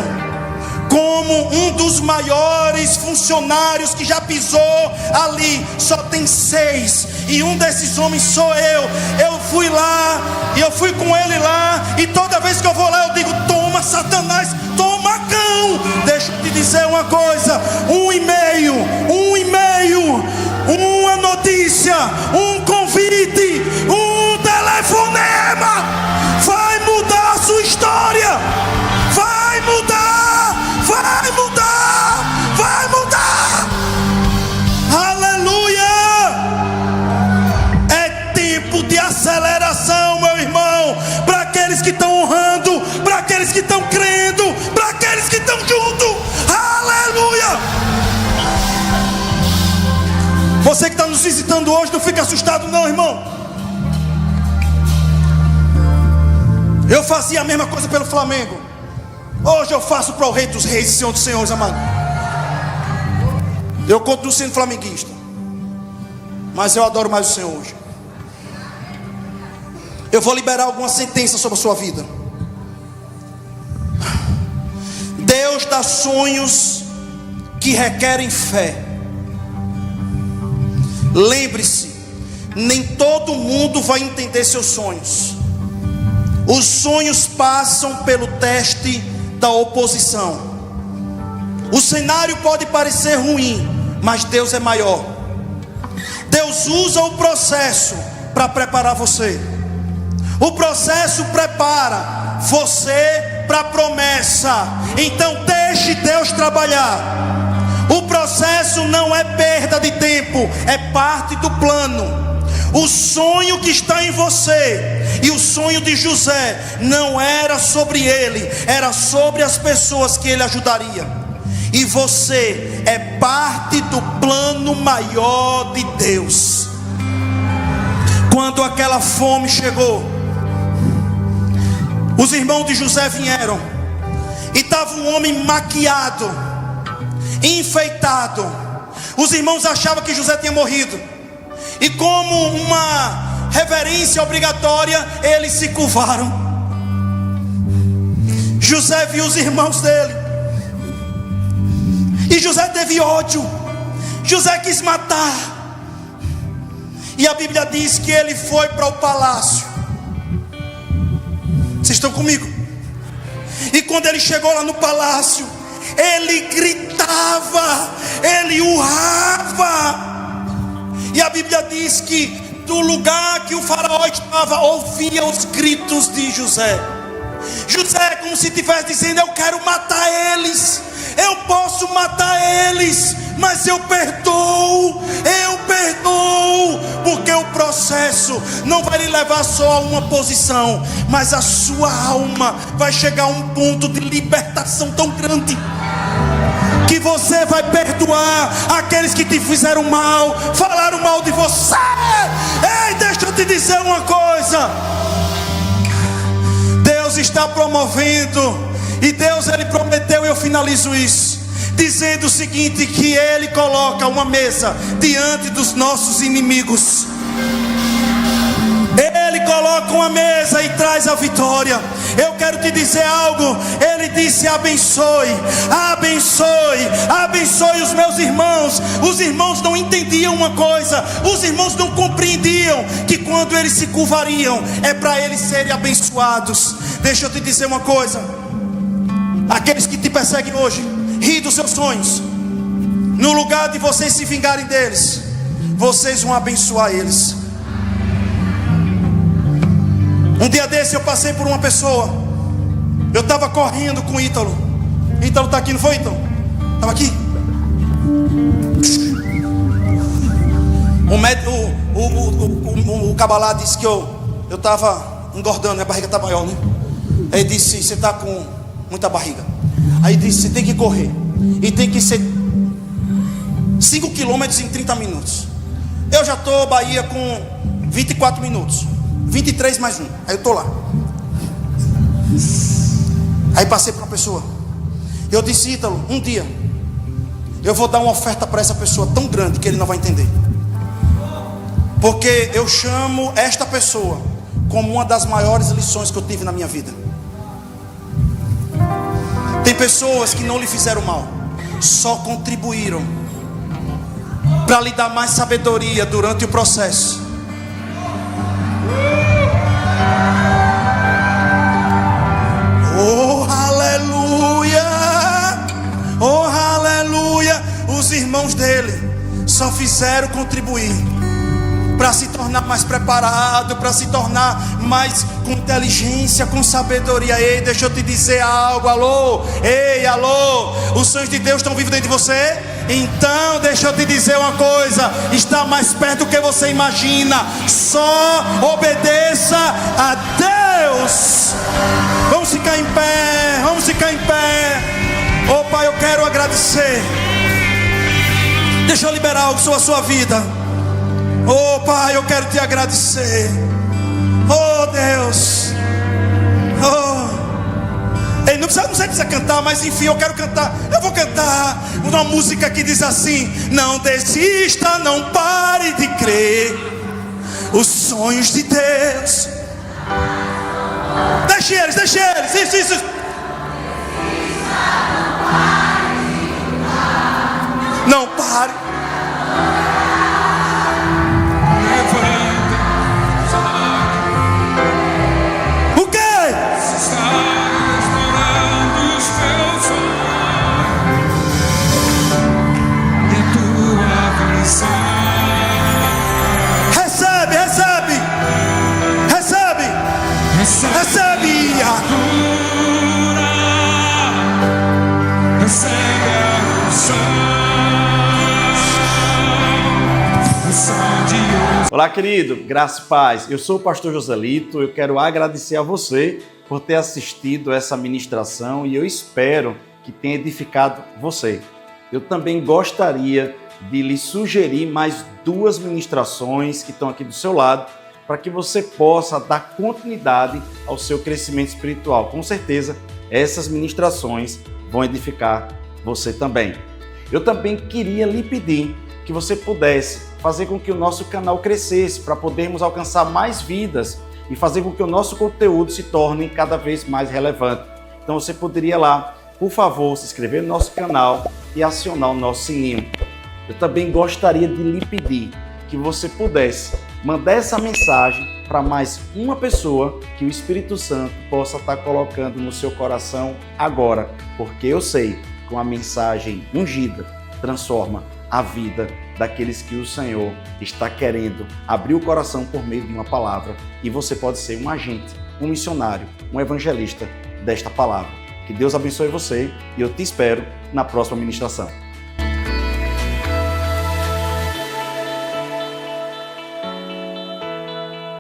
como um dos maiores funcionários que já pisou ali. Só tem 6, e um desses homens sou eu. Eu fui lá, e eu fui com ele lá, e toda vez que eu vou lá eu digo, toma Satanás, toma cão. Deixa eu te dizer uma coisa, um e-mail, uma notícia notícia, um convite, um telefonema vai mudar a sua história. Vai mudar, vai mudar, vai mudar. Aleluia! É tempo de aceleração, meu irmão, para aqueles que estão honrando, para aqueles que estão crendo, para aqueles que estão juntos. Aleluia! Você que está nos visitando hoje, não fica assustado não, irmão. Eu fazia a mesma coisa pelo Flamengo. Hoje eu faço para o Rei dos Reis e Senhor dos Senhores, amado. Eu continuo sendo flamenguista, mas eu adoro mais o Senhor hoje. Eu vou liberar alguma sentença sobre a sua vida. Deus dá sonhos que requerem fé. Lembre-se, nem todo mundo vai entender seus sonhos. Os sonhos passam pelo teste da oposição. O cenário pode parecer ruim, mas Deus é maior. Deus usa o processo para preparar você. O processo prepara você para a promessa. Então deixe Deus trabalhar. O processo não é perda de tempo, é parte do plano. O sonho que está em você e o sonho de José não era sobre ele, era sobre as pessoas que ele ajudaria. E você é parte do plano maior de Deus. Quando aquela fome chegou, os irmãos de José vieram e estava um homem maquiado, enfeitado. Os irmãos achavam que José tinha morrido, e como uma reverência obrigatória, eles se curvaram. José viu os irmãos dele, e José teve ódio. José quis matar. E a Bíblia diz que ele foi para o palácio. Vocês estão comigo? E quando ele chegou lá no palácio, ele gritava, ele urrava. E a Bíblia diz que do lugar que o faraó estava, ouvia os gritos de José. José, como se estivesse dizendo: eu quero matar eles, eu posso matar eles, mas eu perdoo, porque o processo não vai lhe levar só a uma posição, mas a sua alma vai chegar a um ponto de libertação tão grande, que você vai perdoar aqueles que te fizeram mal, falaram mal de você. Ei, deixa eu te dizer uma coisa: Deus está promovendo, e Deus, ele prometeu, e eu finalizo isso dizendo o seguinte: que ele coloca uma mesa diante dos nossos inimigos. Ele coloca uma mesa e traz a vitória. Eu quero te dizer algo. Ele disse: abençoe, abençoe, abençoe os meus irmãos. Os irmãos não entendiam uma coisa, os irmãos não compreendiam que quando eles se curvariam, é para eles serem abençoados. Deixa eu te dizer uma coisa: aqueles que te perseguem hoje, ri dos seus sonhos. No lugar de vocês se vingarem deles, vocês vão abençoar eles. Um dia desse eu passei por uma pessoa. Eu estava correndo com o Ítalo. Ítalo está aqui, não foi, Ítalo? Estava aqui. O cabalá disse que eu estava engordando, minha barriga está maior, né? Aí ele disse: você está com muita barriga. Aí disse: você tem que correr, e tem que ser 5 quilômetros em 30 minutos. Eu já estou Bahia com 24 minutos, 23 mais 1. Aí eu estou lá. Aí passei para uma pessoa. Eu disse: Ítalo, um dia eu vou dar uma oferta para essa pessoa tão grande que ele não vai entender, porque eu chamo esta pessoa como uma das maiores lições que eu tive na minha vida. Tem pessoas que não lhe fizeram mal, só contribuíram para lhe dar mais sabedoria durante o processo. Oh, aleluia! Oh, aleluia! Os irmãos dele só fizeram contribuir. para se tornar mais preparado, para se tornar mais com inteligência, com sabedoria. Ei, deixa eu te dizer algo, alô, ei, alô, os sonhos de Deus estão vivos dentro de você? Então deixa eu te dizer uma coisa, está mais perto do que você imagina. Só obedeça a Deus. Vamos ficar em pé, vamos ficar em pé. Oh Pai, eu quero agradecer. Deixa eu liberar algo sobre a sua vida. Oh Pai, eu quero te agradecer. Oh Deus. Oh. Ei, não precisa cantar, mas enfim, eu quero cantar. Eu vou cantar uma música que diz assim: não desista, não pare de crer. Os sonhos de Deus. Deixe eles, isso. Não pare. O quê? Recebe. A cura. Recebe a unção. Olá, querido, graça e paz. Eu sou o pastor Joselito. Eu quero agradecer a você por ter assistido essa ministração e eu espero que tenha edificado você. Eu também gostaria de lhe sugerir mais 2 ministrações que estão aqui do seu lado, para que você possa dar continuidade ao seu crescimento espiritual. Com certeza, essas ministrações vão edificar você também. Eu também queria lhe pedir que você pudesse fazer com que o nosso canal crescesse, para podermos alcançar mais vidas e fazer com que o nosso conteúdo se torne cada vez mais relevante. Então você poderia lá, por favor, se inscrever no nosso canal e acionar o nosso sininho. Eu também gostaria de lhe pedir que você pudesse mandar essa mensagem para mais uma pessoa que o Espírito Santo possa estar colocando no seu coração agora, porque eu sei que uma mensagem ungida transforma a vida daqueles que o Senhor está querendo abrir o coração por meio de uma palavra, e você pode ser um agente, um missionário, um evangelista desta palavra. Que Deus abençoe você e eu te espero na próxima ministração.